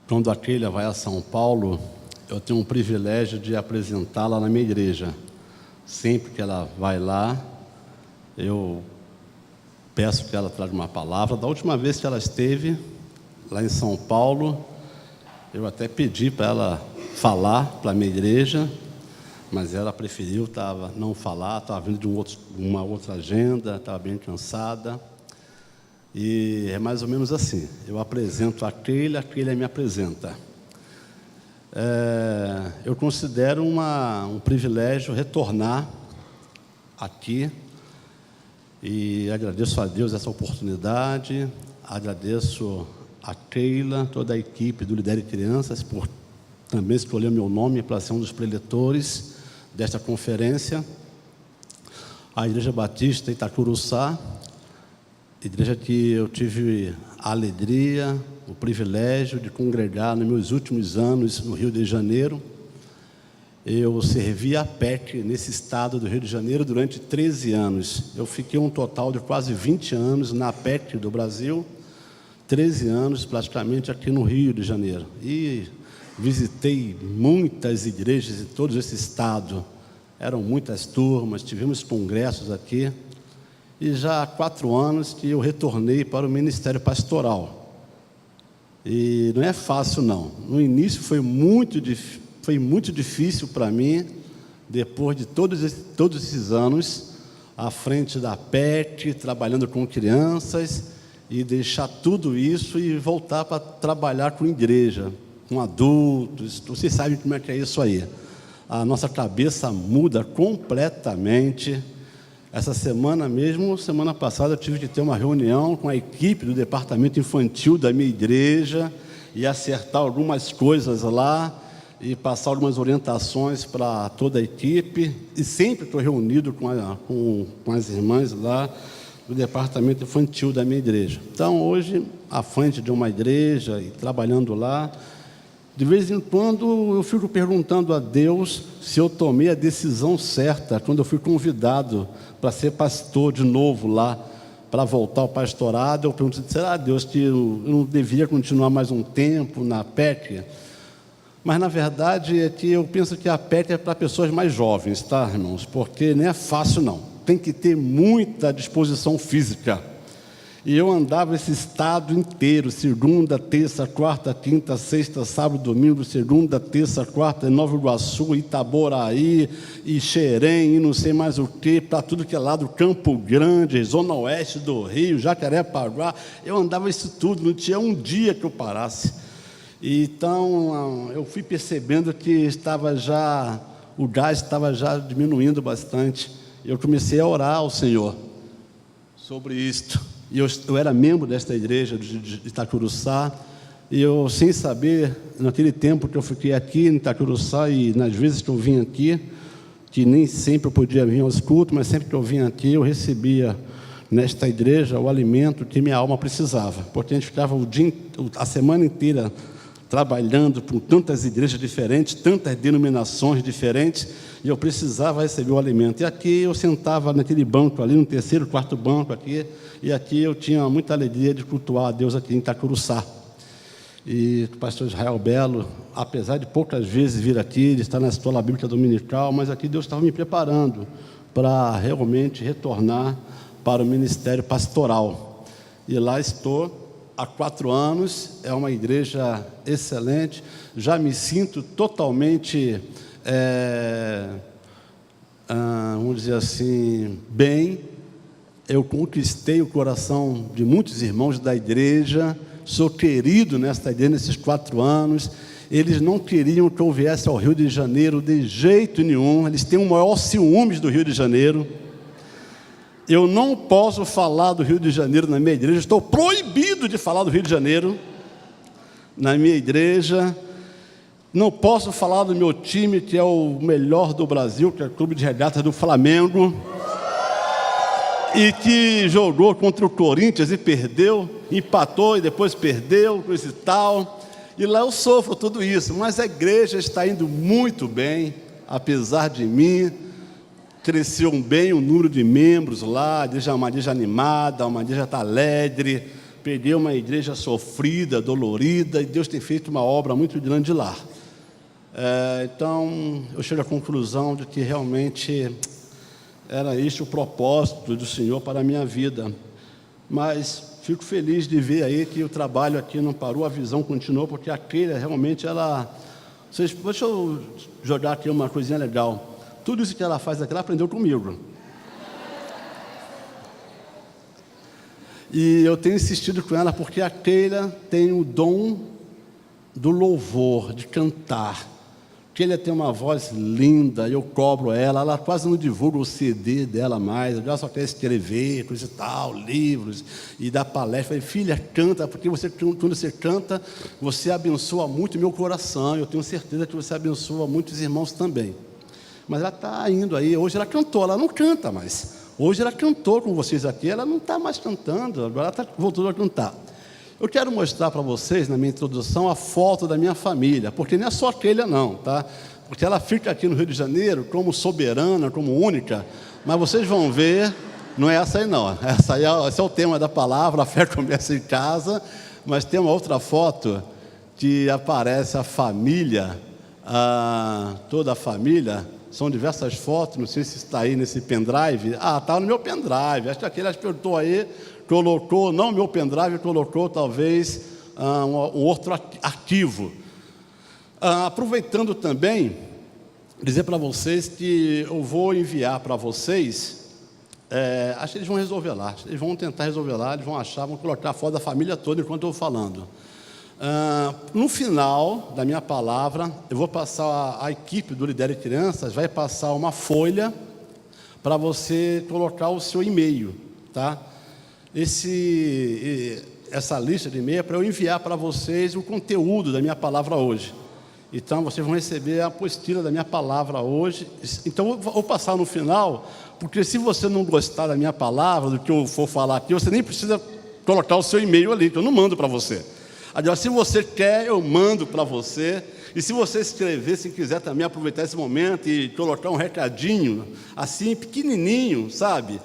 Quando a Keila vai a São Paulo, eu tenho um privilégio de apresentá-la na minha igreja. Sempre que ela vai lá, eu peço que ela traga uma palavra. Da última vez que ela esteve lá em São Paulo, eu até pedi para ela falar para a minha igreja, mas ela preferiu não falar, estava vindo de uma outra agenda, estava bem cansada. E é mais ou menos assim, eu apresento a Keila me apresenta. Eu considero um privilégio retornar aqui e agradeço a Deus essa oportunidade, agradeço a Keila, toda a equipe do Lidere Crianças, por também escolher meu nome para ser um dos preletores desta conferência, a Igreja Batista Itacuruçá, igreja que eu tive a alegria, o privilégio de congregar nos meus últimos anos no Rio de Janeiro. Eu servi a PEC nesse estado do Rio de Janeiro durante 13 anos. Eu fiquei um total de quase 20 anos na PEC do Brasil, 13 anos praticamente aqui no Rio de Janeiro. E visitei muitas igrejas em todo esse estado. Eram muitas turmas, tivemos congressos aqui. E já há 4 anos que eu retornei para o Ministério Pastoral. E não é fácil, não. No início foi muito difícil para mim, depois de todos esses anos, à frente da PEC, trabalhando com crianças, e deixar tudo isso e voltar para trabalhar com igreja, com adultos. Vocês sabem como é que é isso aí. A nossa cabeça muda completamente. Essa semana mesmo, semana passada, eu tive que ter uma reunião com a equipe do departamento infantil da minha igreja e acertar algumas coisas lá e passar algumas orientações para toda a equipe. E sempre estou reunido com as irmãs lá do departamento infantil da minha igreja. Então, hoje, à frente de uma igreja e trabalhando lá, de vez em quando eu fico perguntando a Deus se eu tomei a decisão certa quando eu fui convidado para ser pastor de novo lá, para voltar ao pastorado. Eu pergunto, será, Deus, que eu não devia continuar mais um tempo na PEC? Mas, na verdade, é que eu penso que a PEC é para pessoas mais jovens, tá, irmãos? Porque não é fácil, não. Tem que ter muita disposição física. E eu andava esse estado inteiro, segunda, terça, quarta, quinta, sexta, sábado, domingo, segunda, terça, quarta, em Nova Iguaçu, Itaboraí, e Xerém, e não sei mais o que, para tudo que é lado, Campo Grande, Zona Oeste do Rio, Jacarepaguá. Eu andava isso tudo, não tinha um dia que eu parasse. Então, eu fui percebendo que o gás estava já diminuindo bastante. Eu comecei a orar ao Senhor sobre isto. E eu era membro desta igreja de Itacuruçá, e eu, sem saber, naquele tempo que eu fiquei aqui em Itacuruçá, e nas vezes que eu vim aqui, que nem sempre eu podia vir aos cultos, mas sempre que eu vim aqui, eu recebia nesta igreja o alimento que minha alma precisava, porque a gente ficava a semana inteira trabalhando com tantas igrejas diferentes, tantas denominações diferentes, e eu precisava receber o alimento. E aqui eu sentava naquele banco ali, no terceiro, quarto banco aqui, e aqui eu tinha muita alegria de cultuar a Deus aqui em Itacuruçá. E o pastor Israel Belo, apesar de poucas vezes vir aqui, de estar na escola bíblica dominical, mas aqui Deus estava me preparando para realmente retornar para o ministério pastoral. E lá estou há 4 anos, é uma igreja excelente, já me sinto totalmente, vamos dizer assim, bem. Eu conquistei o coração de muitos irmãos da igreja, sou querido nesta igreja nesses 4 anos. Eles não queriam que eu viesse ao Rio de Janeiro de jeito nenhum, eles têm o maior ciúmes do Rio de Janeiro. Eu não posso falar do Rio de Janeiro na minha igreja, estou proibido de falar do Rio de Janeiro na minha igreja. Não posso falar do meu time, que é o melhor do Brasil, que é o Clube de Regatas do Flamengo, e que jogou contra o Corinthians e perdeu, empatou e depois perdeu, coisa e tal. E lá eu sofro tudo isso, mas a igreja está indo muito bem, apesar de mim. Cresceu bem o número de membros lá, a igreja é uma igreja animada, uma igreja está alegre, peguei uma igreja sofrida, dolorida, e Deus tem feito uma obra muito grande lá. Então, eu chego à conclusão de que realmente era este o propósito do Senhor para a minha vida. Mas fico feliz de ver aí que o trabalho aqui não parou, a visão continuou, porque a Keila realmente ela... Deixa eu jogar aqui uma coisinha legal. Tudo isso que ela faz aqui, ela aprendeu comigo. E eu tenho insistido com ela porque a Keila tem o dom do louvor, de cantar. Keila tem uma voz linda, eu cobro ela quase não divulga o CD dela mais, ela só quer escrever, coisa e tal, livros, e dar palestra. Eu falei, filha, canta, porque quando você canta, você abençoa muito o meu coração, eu tenho certeza que você abençoa muitos irmãos também. Mas ela está indo aí, hoje ela cantou, ela não canta mais. Hoje ela cantou com vocês aqui, ela não está mais cantando, agora ela está voltando a cantar. Eu quero mostrar para vocês, na minha introdução, a foto da minha família, porque não é só aquela não, tá? Porque ela fica aqui no Rio de Janeiro como soberana, como única, mas vocês vão ver, não é essa aí não, esse é o tema da palavra, a fé começa em casa, mas tem uma outra foto que aparece a família, toda a família. São diversas fotos, não sei se está aí nesse pendrive. Está no meu pendrive. Acho que aquele apertou aí, colocou, não o meu pendrive, colocou talvez um outro arquivo. Aproveitando também, dizer para vocês que eu vou enviar para vocês, acho que eles vão resolver lá, eles vão tentar resolver lá, eles vão achar, vão colocar a foto da família toda enquanto eu estou falando. No final da minha palavra, eu vou passar, a equipe do Lidere Crianças vai passar uma folha para você colocar o seu e-mail, tá? Essa lista de e-mail é para eu enviar para vocês o conteúdo da minha palavra hoje. Então, vocês vão receber a apostila da minha palavra hoje. Então, eu vou passar no final, porque se você não gostar da minha palavra, do que eu for falar aqui, você nem precisa colocar o seu e-mail ali, que eu não mando para você. Agora, se você quer, eu mando para você. E se você escrever, se quiser também aproveitar esse momento e colocar um recadinho, assim, pequenininho, sabe?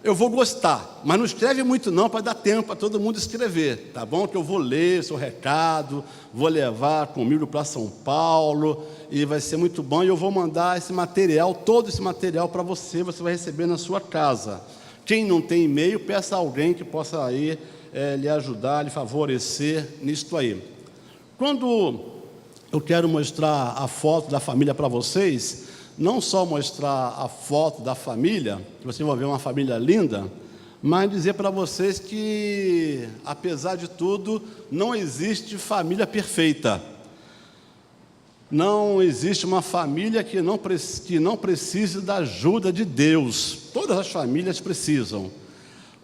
Eu vou gostar, mas não escreve muito não, para dar tempo para todo mundo escrever, tá bom? Que eu vou ler o seu recado, vou levar comigo para São Paulo, e vai ser muito bom. E eu vou mandar esse material, todo esse material para você, você vai receber na sua casa. Quem não tem e-mail, peça a alguém que possa aí lhe ajudar, lhe favorecer nisto aí. Quando eu quero mostrar a foto da família para vocês, não só mostrar a foto da família, que vocês vão ver uma família linda, mas dizer para vocês que, apesar de tudo, não existe família perfeita. Não existe uma família que não precise da ajuda de Deus. Todas as famílias precisam.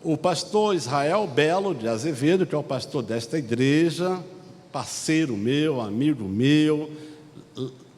O pastor Israel Belo de Azevedo, que é o pastor desta igreja, parceiro meu, amigo meu,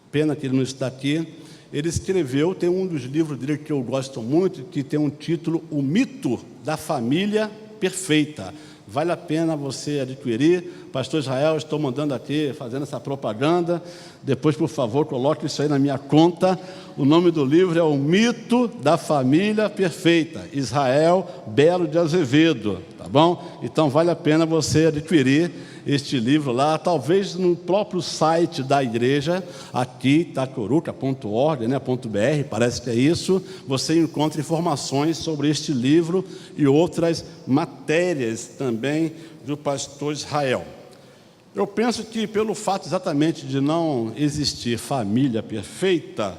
pena que ele não está aqui, ele escreveu, tem um dos livros dele que eu gosto muito, que tem um título, O Mito da Família Perfeita. Vale a pena você adquirir. Pastor Israel, estou mandando aqui, fazendo essa propaganda. Depois, por favor, coloque isso aí na minha conta. O nome do livro é O Mito da Família Perfeita. Israel Belo de Azevedo, tá bom? Então, vale a pena você adquirir este livro lá, talvez no próprio site da igreja, aqui, itacoruca.org, né, .br, parece que é isso, você encontra informações sobre este livro e outras matérias também do pastor Israel. Eu penso que pelo fato exatamente de não existir família perfeita,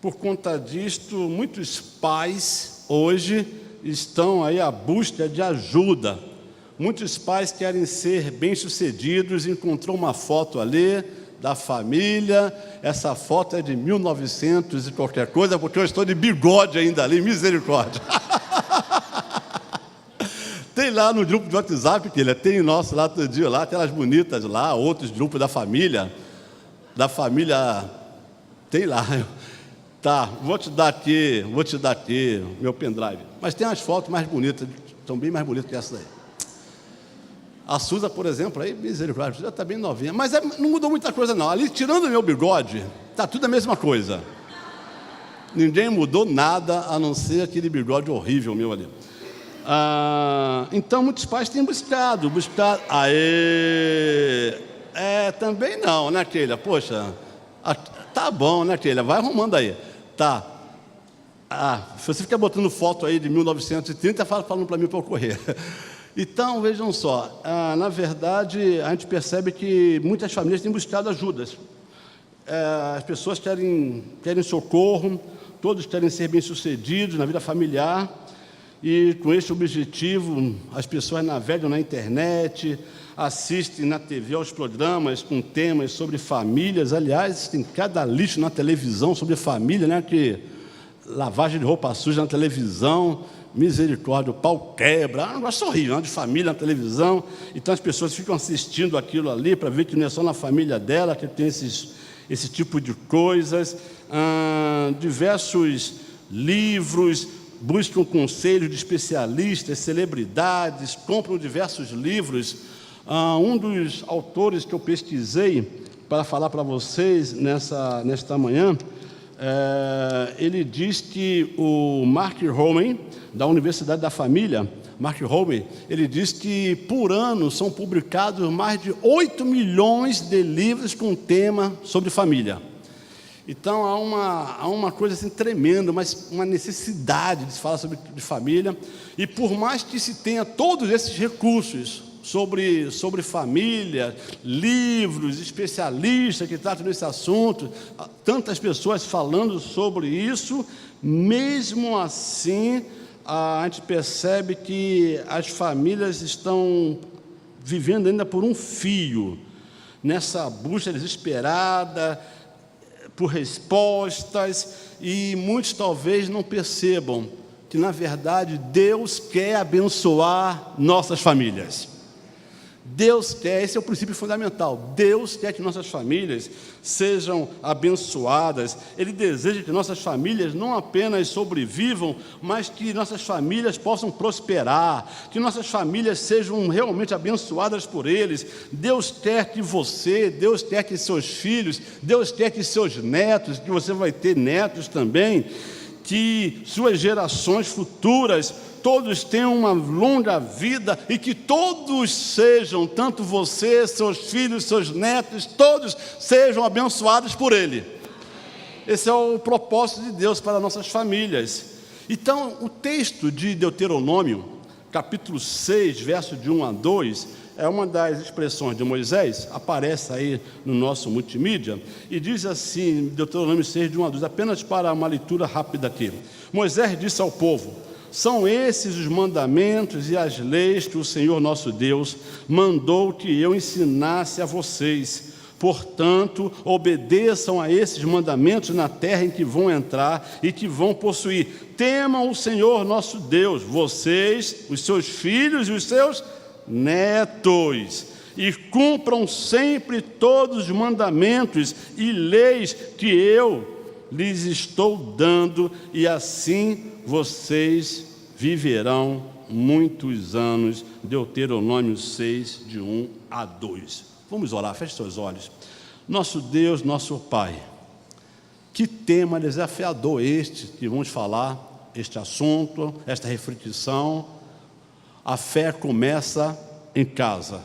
por conta disto, muitos pais hoje estão aí à busca de ajuda. Muitos pais querem ser bem-sucedidos, encontrou uma foto ali da família, essa foto é de 1900 e qualquer coisa, porque eu estou de bigode ainda ali, misericórdia. Tem lá no grupo de WhatsApp, que ele tem nosso lá todo dia, lá, aquelas bonitas lá, outros grupos da família, tem lá. Tá, vou te dar aqui meu pendrive. Mas tem umas fotos mais bonitas, são bem mais bonitas que essa daí. A Suza, por exemplo, aí, misericórdia, já está bem novinha, mas não mudou muita coisa não. Ali, tirando o meu bigode, está tudo a mesma coisa. Ninguém mudou nada, a não ser aquele bigode horrível meu ali. Então, muitos pais têm buscado. Também não, né, Keila? Poxa, tá bom, né, Keila? Vai arrumando aí. Tá. Se você fica botando foto aí de 1930, falando para mim para eu correr. Então, vejam só, na verdade, a gente percebe que muitas famílias têm buscado ajudas. As pessoas querem socorro, todos querem ser bem-sucedidos na vida familiar, e com esse objetivo, as pessoas navegam na internet, assistem na TV aos programas com temas sobre famílias. Aliás, tem cada lixo na televisão sobre família, né? Que lavagem de roupa suja na televisão, misericórdia, o pau quebra, um negócio horrível, de família na televisão. Então as pessoas ficam assistindo aquilo ali para ver que não é só na família dela que tem esse tipo de coisas. Diversos livros, buscam conselhos de especialistas, celebridades, compram diversos livros. Um dos autores que eu pesquisei para falar para vocês nesta manhã, ele diz que o Mark Homan, da Universidade da Família, ele diz que por ano são publicados mais de 8 milhões de livros com tema sobre família. Então há uma coisa assim tremenda, mas uma necessidade de se falar sobre família. E por mais que se tenha todos esses recursos sobre família, livros, especialistas que tratam desse assunto, tantas pessoas falando sobre isso, mesmo assim a gente percebe que as famílias estão vivendo ainda por um fio, nessa busca desesperada por respostas, e muitos talvez não percebam que, na verdade, Deus quer abençoar nossas famílias. Deus quer, esse é o princípio fundamental, Deus quer que nossas famílias sejam abençoadas. Ele deseja que nossas famílias não apenas sobrevivam, mas que nossas famílias possam prosperar, que nossas famílias sejam realmente abençoadas por eles. Deus quer que você, Deus quer que seus filhos, Deus quer que seus netos, que você vai ter netos também, que suas gerações futuras todos tenham uma longa vida, e que todos sejam, tanto você, seus filhos, seus netos, todos sejam abençoados por Ele. Esse é o propósito de Deus para nossas famílias. Então, o texto de Deuteronômio, capítulo 6, verso de 1 a 2, é uma das expressões de Moisés, aparece aí no nosso multimídia, e diz assim, Deuteronômio 6, de 1 a 2, apenas para uma leitura rápida aqui. Moisés disse ao povo: são esses os mandamentos e as leis que o Senhor nosso Deus mandou que eu ensinasse a vocês. Portanto, obedeçam a esses mandamentos na terra em que vão entrar e que vão possuir. Temam o Senhor nosso Deus, vocês, os seus filhos e os seus netos, e cumpram sempre todos os mandamentos e leis que eu lhes estou dando, e assim vocês viverão muitos anos. Deuteronômio 6, de 1 a 2. Vamos orar, feche seus olhos. Nosso Deus, nosso Pai, que tema desafiador este que vamos falar, este assunto, esta reflexão. A fé começa em casa.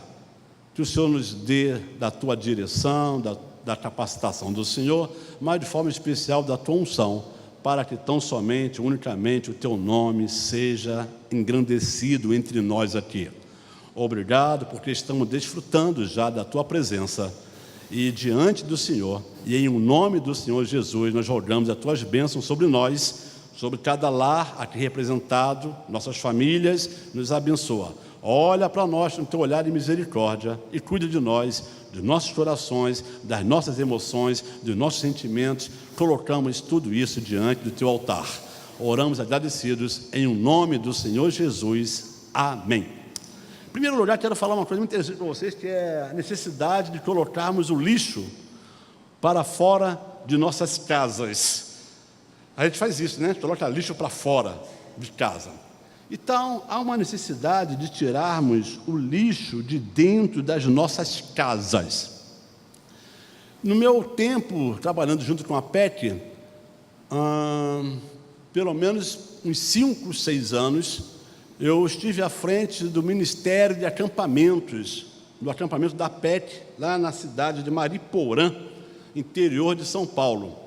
Que o Senhor nos dê da Tua direção, da capacitação do Senhor, mas de forma especial da Tua unção, para que tão somente, unicamente, o Teu nome seja engrandecido entre nós aqui. Obrigado, porque estamos desfrutando já da Tua presença, e diante do Senhor, e em nome do Senhor Jesus, nós rogamos as Tuas bênçãos sobre nós, sobre cada lar aqui representado, nossas famílias, nos abençoa. Olha para nós no Teu olhar de misericórdia e cuida de nós, dos nossos corações, das nossas emoções, dos nossos sentimentos. Colocamos tudo isso diante do Teu altar. Oramos agradecidos em nome do Senhor Jesus. Amém. Em primeiro lugar, quero falar uma coisa muito interessante para vocês, que é a necessidade de colocarmos o lixo para fora de nossas casas. A gente faz isso, né? Coloca lixo para fora de casa. Então, há uma necessidade de tirarmos o lixo de dentro das nossas casas. No meu tempo, trabalhando junto com a PEC, pelo menos uns 5, 6 anos, eu estive à frente do Ministério de Acampamentos, do acampamento da PET, lá na cidade de Mariporã, interior de São Paulo.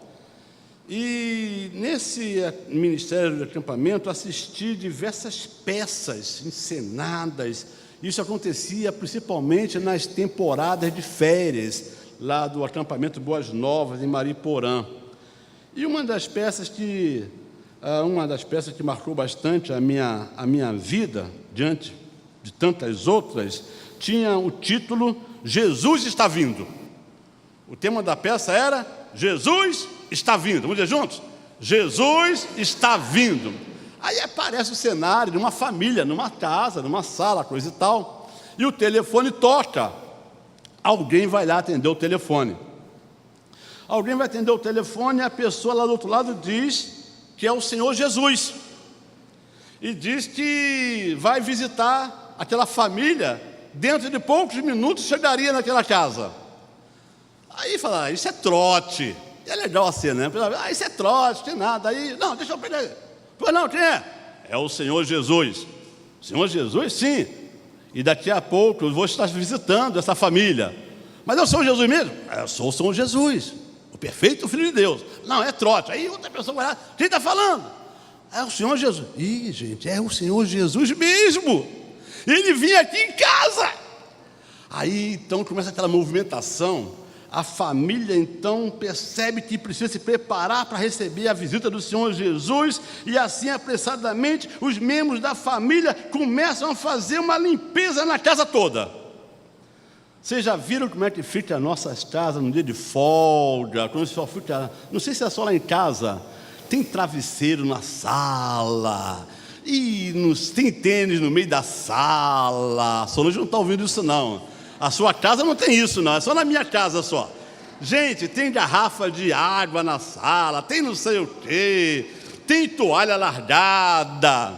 E nesse Ministério de Acampamento assisti diversas peças encenadas. Isso acontecia principalmente nas temporadas de férias, lá do acampamento Boas Novas, em Mariporã. E uma das peças que marcou bastante a minha vida, diante de tantas outras, tinha o título Jesus está vindo. O tema da peça era Jesus está vindo. Vamos dizer juntos? Jesus está vindo. Aí aparece o cenário de uma família, numa casa, numa sala, coisa e tal, e o telefone toca. Alguém vai lá atender o telefone. Alguém vai atender o telefone e a pessoa lá do outro lado diz que é o Senhor Jesus. E diz que vai visitar aquela família, dentro de poucos minutos chegaria naquela casa. Aí fala, isso é trote. É legal assim, né? Isso é trote, tem nada. Aí, não, deixa eu pegar. Pois não, quem é? É o Senhor Jesus. O Senhor Jesus, sim. E daqui a pouco eu vou estar visitando essa família. Mas é o Senhor Jesus mesmo? Eu sou o Senhor Jesus, o perfeito Filho de Deus. Não, é trote. Aí outra pessoa vai lá, quem está falando? É o Senhor Jesus. Ih, gente, é o Senhor Jesus mesmo. Ele vinha aqui em casa. Aí então começa aquela movimentação. A família então percebe que precisa se preparar para receber a visita do Senhor Jesus, e assim apressadamente os membros da família começam a fazer uma limpeza na casa toda. Vocês já viram como é que fica as nossas casas no dia de folga, quando só fica, não sei se é só lá em casa, tem travesseiro na sala, e tem tênis no meio da sala. Só não está ouvindo isso não. A sua casa não tem isso não, é só na minha casa só. Gente, tem garrafa de água na sala, tem não sei o quê, tem toalha largada.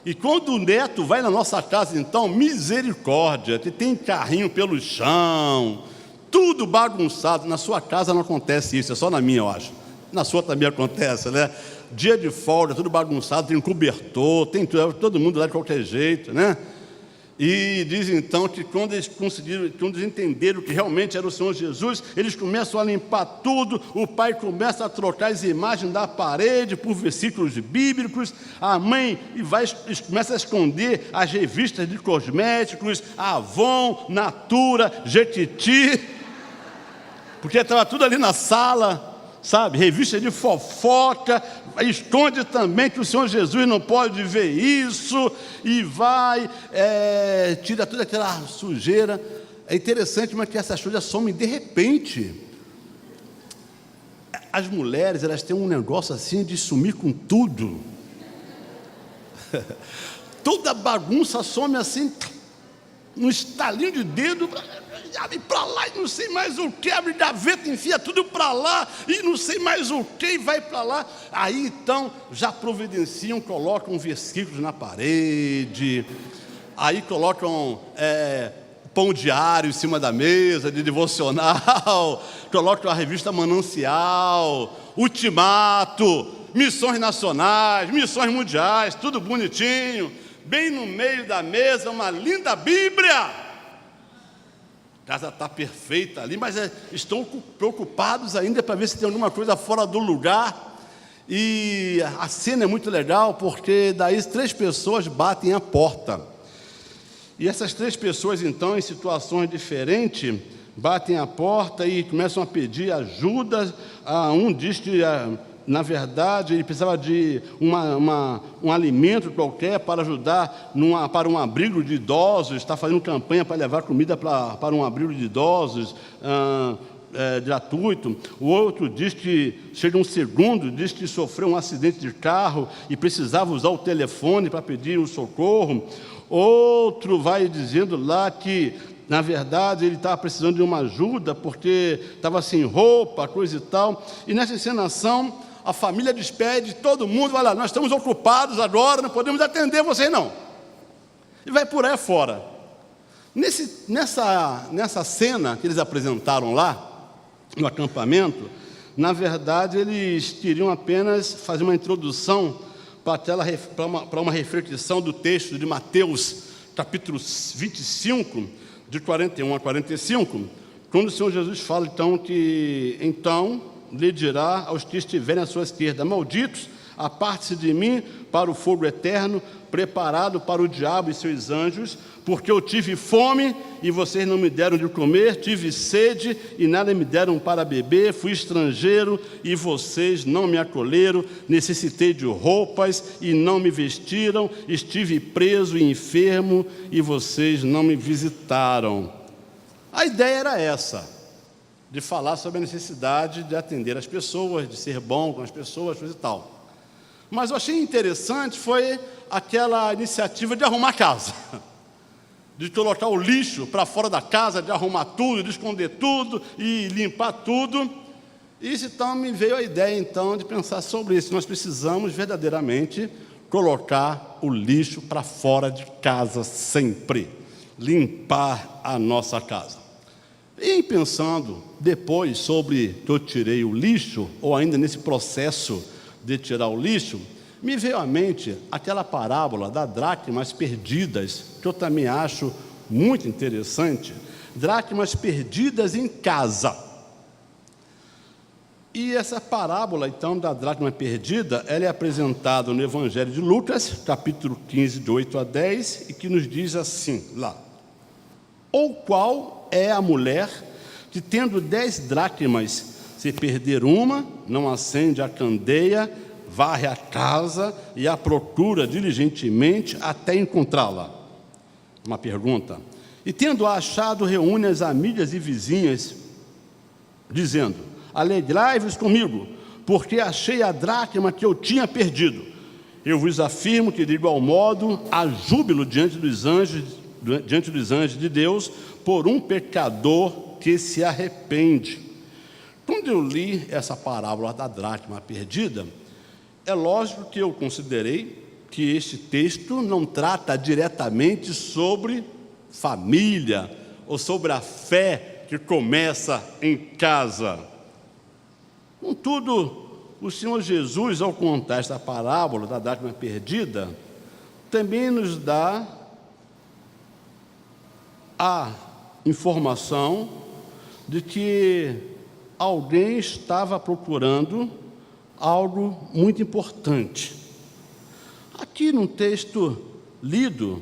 E quando o neto vai na nossa casa, então, misericórdia, que tem carrinho pelo chão, tudo bagunçado. Na sua casa não acontece isso, é só na minha, eu acho. Na sua também acontece, né? Dia de folga, tudo bagunçado, tem um cobertor, tem todo mundo lá de qualquer jeito, né? E diz então que quando eles entenderam que realmente era o Senhor Jesus, eles começam a limpar tudo. O pai começa a trocar as imagens da parede por versículos bíblicos. A mãe começa a esconder as revistas de cosméticos, Avon, Natura, Jequiti, porque estava tudo ali na sala, sabe, revista de fofoca. Esconde também que o Senhor Jesus não pode ver isso, e vai, tira toda aquela sujeira. É interessante, mas que essas coisas somem de repente. As mulheres, elas têm um negócio assim de sumir com tudo. Toda bagunça some assim, num estalinho de dedo, abre para lá e não sei mais o que, abre gaveta, enfia tudo para lá e não sei mais o que, e vai para lá. Aí então já providenciam, colocam versículos na parede, aí colocam pão diário em cima da mesa, de devocional, colocam a revista Manancial, Ultimato, missões nacionais, missões mundiais, tudo bonitinho, bem no meio da mesa, uma linda Bíblia. A casa está perfeita ali, mas estão preocupados ainda para ver se tem alguma coisa fora do lugar. E a cena é muito legal, porque daí 3 pessoas batem a porta. E essas 3 pessoas, então, em situações diferentes, batem a porta e começam a pedir ajuda. Um diz que, na verdade, ele precisava de um alimento qualquer para ajudar para um abrigo de idosos, está fazendo campanha para levar comida para um abrigo de idosos gratuito. O outro diz que, chega um segundo, diz que sofreu um acidente de carro e precisava usar o telefone para pedir um socorro. Outro vai dizendo lá que, na verdade, ele estava precisando de uma ajuda porque estava sem roupa, coisa e tal. E nessa encenação, a família despede todo mundo, vai lá, nós estamos ocupados agora, não podemos atender vocês não. E vai por aí fora. Nessa cena que eles apresentaram lá, no acampamento, na verdade eles queriam apenas fazer uma introdução para uma reflexão do texto de Mateus, capítulo 25, de 41 a 45, quando o Senhor Jesus fala, então, que então lhe dirá aos que estiverem à sua esquerda: malditos, aparte-se de mim para o fogo eterno, preparado para o diabo e seus anjos, porque eu tive fome e vocês não me deram de comer, tive sede e nada me deram para beber, fui estrangeiro e vocês não me acolheram, necessitei de roupas e não me vestiram, estive preso e enfermo e vocês não me visitaram. A ideia era essa, de falar sobre a necessidade de atender as pessoas, de ser bom com as pessoas, coisa e tal. Mas eu achei interessante foi aquela iniciativa de arrumar a casa, de colocar o lixo para fora da casa, de arrumar tudo, de esconder tudo e limpar tudo. Isso então me veio a ideia então de pensar sobre isso. Nós precisamos verdadeiramente colocar o lixo para fora de casa sempre, limpar a nossa casa. E pensando depois sobre que eu tirei o lixo, ou ainda nesse processo de tirar o lixo, me veio à mente aquela parábola das dracmas perdidas, que eu também acho muito interessante, dracmas perdidas em casa. E essa parábola, então, da dracma perdida, ela é apresentada no Evangelho de Lucas, capítulo 15, de 8 a 10, e que nos diz assim, lá: ou qual é a mulher que, tendo 10 dracmas, se perder uma, não acende a candeia, varre a casa e a procura diligentemente até encontrá-la? Uma pergunta. E tendo-a achado, reúne as amigas e vizinhas, dizendo: alegrai-vos comigo, porque achei a dracma que eu tinha perdido. Eu vos afirmo que, de igual modo, há júbilo diante dos anjos de Deus por um pecador que se arrepende. Quando eu li essa parábola da dracma perdida, é lógico que eu considerei que este texto não trata diretamente sobre família ou sobre a fé que começa em casa. Contudo, o Senhor Jesus, ao contar esta parábola da dracma perdida, também nos dá a informação de que alguém estava procurando algo muito importante. Aqui no texto lido,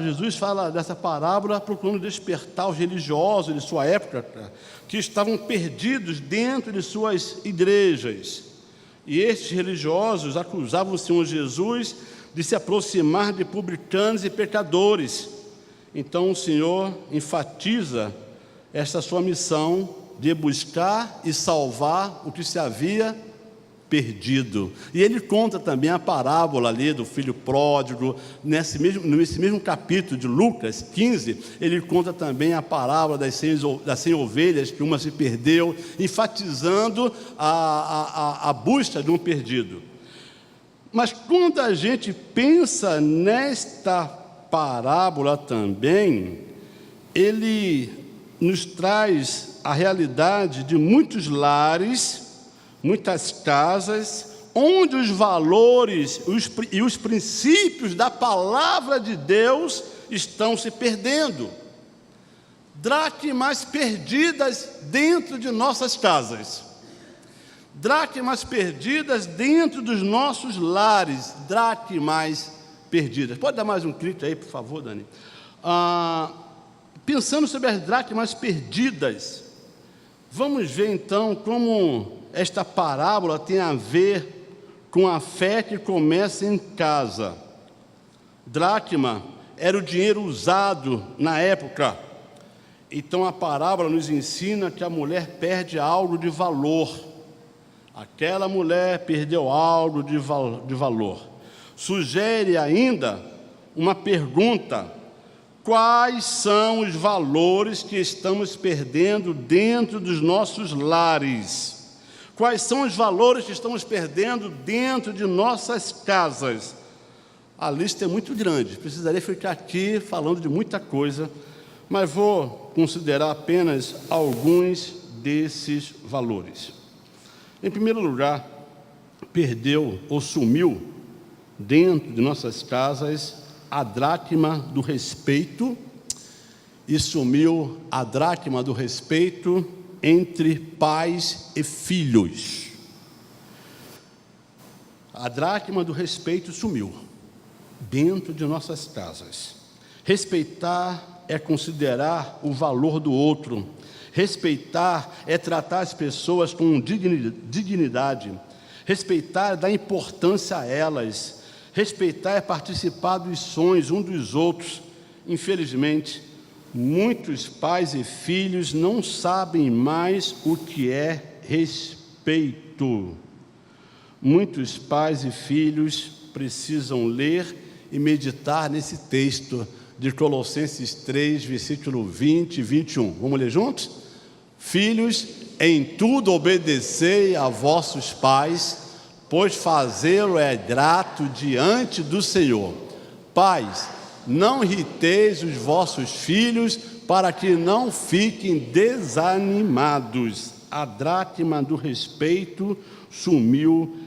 Jesus fala dessa parábola procurando despertar os religiosos de sua época, que estavam perdidos dentro de suas igrejas. E estes religiosos acusavam o Senhor Jesus de se aproximar de publicanos e pecadores. Então o Senhor enfatiza esta sua missão de buscar e salvar o que se havia perdido. E ele conta também a parábola ali do filho pródigo. Nesse mesmo capítulo de Lucas 15, ele conta também a parábola das 100 ovelhas, que uma se perdeu, enfatizando a busca de um perdido. Mas quando a gente pensa nesta parábola também, ele nos traz a realidade de muitos lares, muitas casas, onde os valores e os princípios da palavra de Deus estão se perdendo. Dracmas perdidas dentro de nossas casas, dracmas perdidas dentro dos nossos lares, dracmas perdidas. Pode dar mais um clique aí, por favor, Dani? Pensando sobre as dracmas perdidas, vamos ver então como esta parábola tem a ver com a fé que começa em casa. Dracma era o dinheiro usado na época. Então a parábola nos ensina que a mulher perde algo de valor. Aquela mulher perdeu algo de valor. Sugere ainda uma pergunta: quais são os valores que estamos perdendo dentro dos nossos lares? Quais são os valores que estamos perdendo dentro de nossas casas? A lista é muito grande, precisaria ficar aqui falando de muita coisa, mas vou considerar apenas alguns desses valores. Em primeiro lugar, perdeu ou sumiu dentro de nossas casas a dracma do respeito, e sumiu a dracma do respeito entre pais e filhos. A dracma do respeito sumiu dentro de nossas casas. Respeitar é considerar o valor do outro. Respeitar é tratar as pessoas com dignidade. Respeitar é dar importância a elas. Respeitar é participar dos sonhos uns dos outros. Infelizmente, muitos pais e filhos não sabem mais o que é respeito. Muitos pais e filhos precisam ler e meditar nesse texto de Colossenses 3, versículo 20 e 21. Vamos ler juntos? Filhos, em tudo obedecei a vossos pais, pois fazê-lo é grato diante do Senhor. Pais, não irriteis os vossos filhos, para que não fiquem desanimados. A dracma do respeito sumiu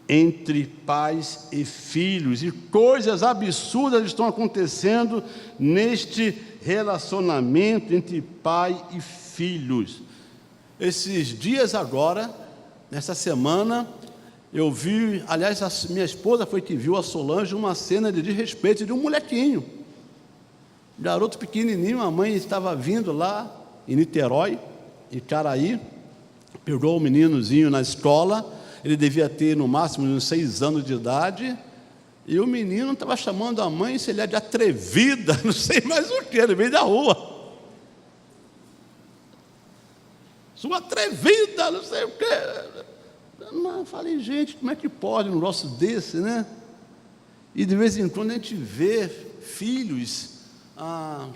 entre pais e filhos, e coisas absurdas estão acontecendo neste relacionamento entre pai e filhos. Esses dias agora, nessa semana, eu vi, aliás, minha esposa foi que viu a Solange, uma cena de desrespeito de um molequinho, garoto pequenininho. A mãe estava vindo lá em Niterói, em Caraí, pegou o meninozinho na escola. Ele devia ter no máximo uns 6 anos de idade, e o menino estava chamando a mãe, se ele é de atrevida, não sei mais o que, no meio da rua. Sua atrevida, não sei o que. Eu falei, gente, como é que pode um negócio desse, né? E de vez em quando a gente vê filhos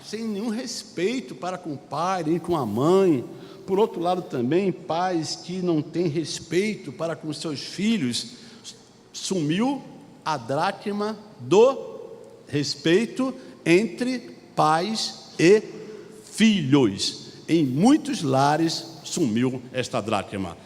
sem nenhum respeito para com o pai, nem com a mãe. Por outro lado também, pais que não têm respeito para com seus filhos. Sumiu a dracma do respeito entre pais e filhos. Em muitos lares sumiu esta dracma.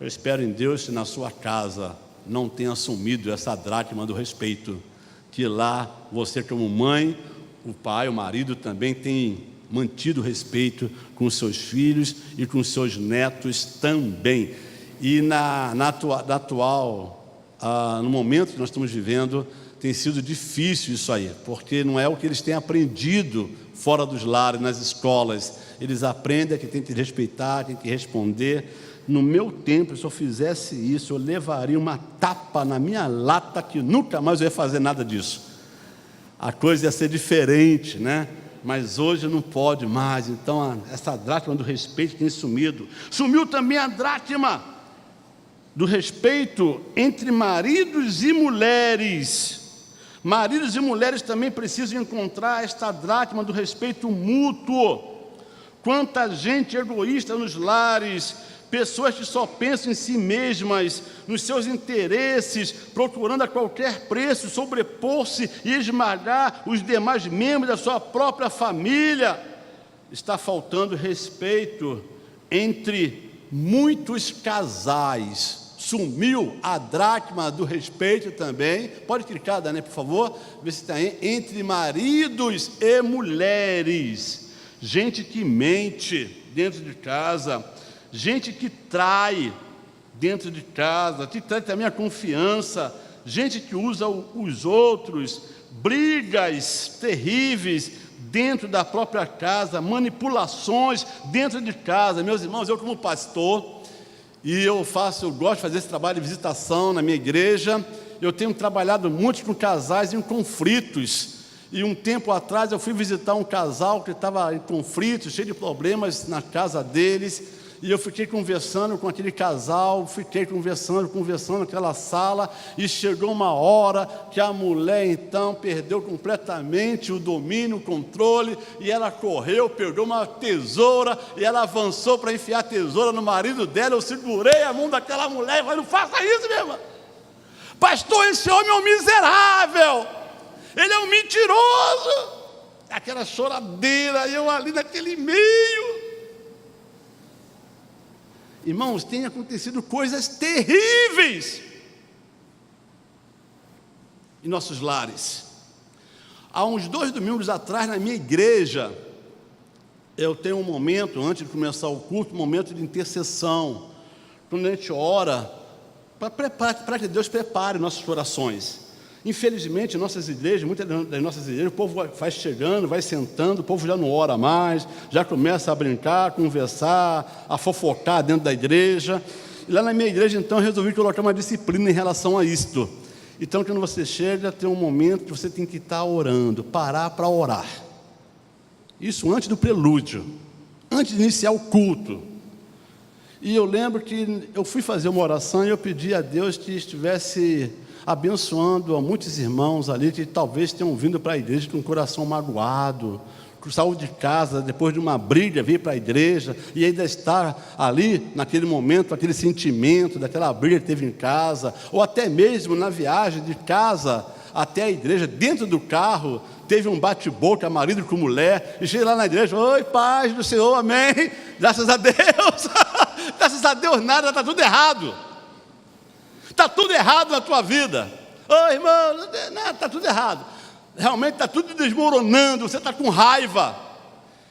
Eu espero em Deus que na sua casa não tenha sumido essa dracma do respeito, que lá você como mãe, o pai, o marido também tem mantido respeito com os seus filhos e com os seus netos também. E no momento que nós estamos vivendo, tem sido difícil isso aí, porque não é o que eles têm aprendido fora dos lares, nas escolas. Eles aprendem que tem que respeitar, tem que responder. No meu tempo, se eu fizesse isso, eu levaria uma tapa na minha lata, que nunca mais eu ia fazer nada disso. A coisa ia ser diferente, né? Mas hoje não pode mais. Então essa dracma do respeito tem sumido. Sumiu também a dracma do respeito entre maridos e mulheres. Maridos e mulheres também precisam encontrar esta dracma do respeito mútuo. Quanta gente egoísta nos lares, pessoas que só pensam em si mesmas, nos seus interesses, procurando a qualquer preço sobrepor-se e esmagar os demais membros da sua própria família. Está faltando respeito entre muitos casais. Sumiu a dracma do respeito também. Pode clicar, Dani, por favor, ver se está aí. Entre maridos e mulheres. Gente que mente dentro de casa, gente que trai dentro de casa, que trai também a confiança, gente que usa os outros, brigas terríveis dentro da própria casa, manipulações dentro de casa. Meus irmãos, eu como pastor, e eu gosto de fazer esse trabalho de visitação na minha igreja, eu tenho trabalhado muito com casais em conflitos. E um tempo atrás eu fui visitar um casal que estava em conflito, cheio de problemas na casa deles, e eu fiquei conversando com aquele casal, conversando naquela sala, e chegou uma hora que a mulher então perdeu completamente o domínio, o controle, e ela correu, pegou uma tesoura, e ela avançou para enfiar a tesoura no marido dela. Eu segurei a mão daquela mulher e falei, não faça isso, minha irmã. Pastor, esse homem é um miserável. Ele é um mentiroso. Aquela choradeira, eu ali naquele meio. Irmãos, tem acontecido coisas terríveis em nossos lares. Há uns 2 domingos atrás, na minha igreja, eu tenho um momento, antes de começar o culto, um momento de intercessão, quando a gente ora, para que Deus prepare nossos corações. Infelizmente, em nossas igrejas, muitas das nossas igrejas, o povo vai chegando, vai sentando, o povo já não ora mais, já começa a brincar, conversar, a fofocar dentro da igreja. E lá na minha igreja, então, eu resolvi colocar uma disciplina em relação a isto. Então, quando você chega, tem um momento que você tem que estar orando, parar para orar. Isso antes do prelúdio, antes de iniciar o culto. E eu lembro que eu fui fazer uma oração e eu pedi a Deus que estivesse abençoando a muitos irmãos ali que talvez tenham vindo para a igreja com o coração magoado, com saúde de casa, depois de uma briga, vir para a igreja e ainda estar ali, naquele momento, aquele sentimento daquela briga que teve em casa, ou até mesmo na viagem de casa até a igreja, dentro do carro, teve um bate-boca, marido com mulher, e chega lá na igreja, oi, paz do Senhor, amém, graças a Deus, graças a Deus nada, está tudo errado. Está tudo errado na tua vida. Ô irmão, está tudo errado. Realmente está tudo desmoronando, você está com raiva.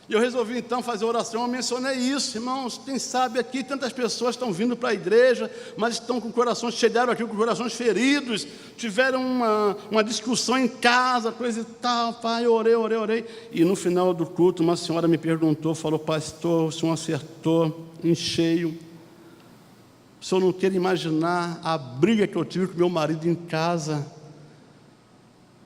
E eu resolvi então fazer oração, eu mencionei isso, irmãos. Quem sabe aqui tantas pessoas estão vindo para a igreja, mas estão com corações, chegaram aqui com corações feridos, tiveram uma discussão em casa, coisa e tal. Pai, eu orei. E no final do culto, uma senhora me perguntou, falou, pastor, o senhor acertou em cheio. O senhor não quer imaginar a briga que eu tive com meu marido em casa.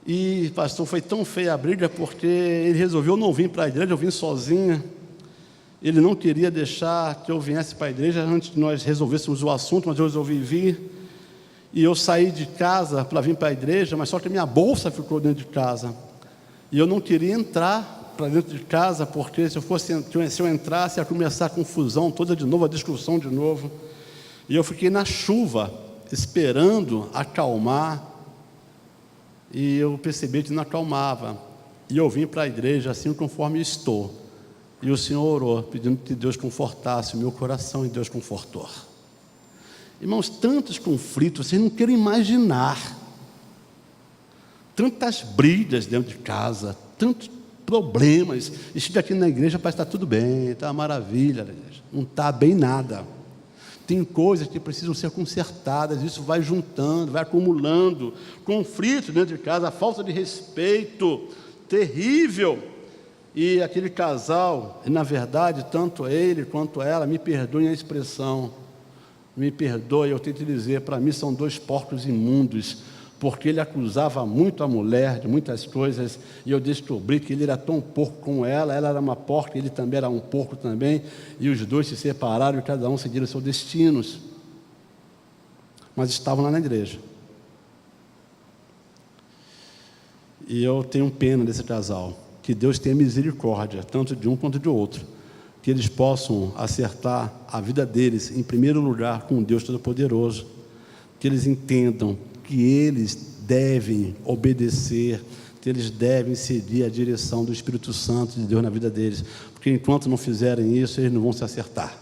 E, pastor, foi tão feia a briga porque ele resolveu não vir para a igreja, eu vim sozinha. Ele não queria deixar que eu viesse para a igreja antes que nós resolvêssemos o assunto, mas eu resolvi vir. E eu saí de casa para vir para a igreja, mas só que a minha bolsa ficou dentro de casa. E eu não queria entrar para dentro de casa, porque se eu entrasse, ia começar a confusão toda de novo, a discussão de novo. E eu fiquei na chuva, esperando acalmar, e eu percebi que não acalmava. E eu vim para a igreja assim conforme estou. E o Senhor orou, pedindo que Deus confortasse o meu coração, e Deus confortou. Irmãos, tantos conflitos, vocês não querem imaginar. Tantas brigas dentro de casa, tantos problemas. E chega aqui na igreja, parece que está tudo bem, está uma maravilha. Não está bem nada. Tem coisas que precisam ser consertadas, isso vai juntando, vai acumulando, conflito dentro de casa, a falta de respeito, terrível. E aquele casal, na verdade, tanto ele quanto ela, me perdoem a expressão, me perdoe, eu tenho que dizer, para mim são 2 porcos imundos, porque ele acusava muito a mulher de muitas coisas, e eu descobri que ele era tão porco como ela era uma porca, ele também era um porco também, e os 2 se separaram e cada um seguiram seus destinos, mas estavam lá na igreja. E eu tenho pena desse casal, que Deus tenha misericórdia, tanto de um quanto de outro, que eles possam acertar a vida deles, em primeiro lugar, com Deus Todo-Poderoso, que eles entendam que eles devem obedecer, que eles devem seguir a direção do Espírito Santo de Deus na vida deles, porque enquanto não fizerem isso, eles não vão se acertar.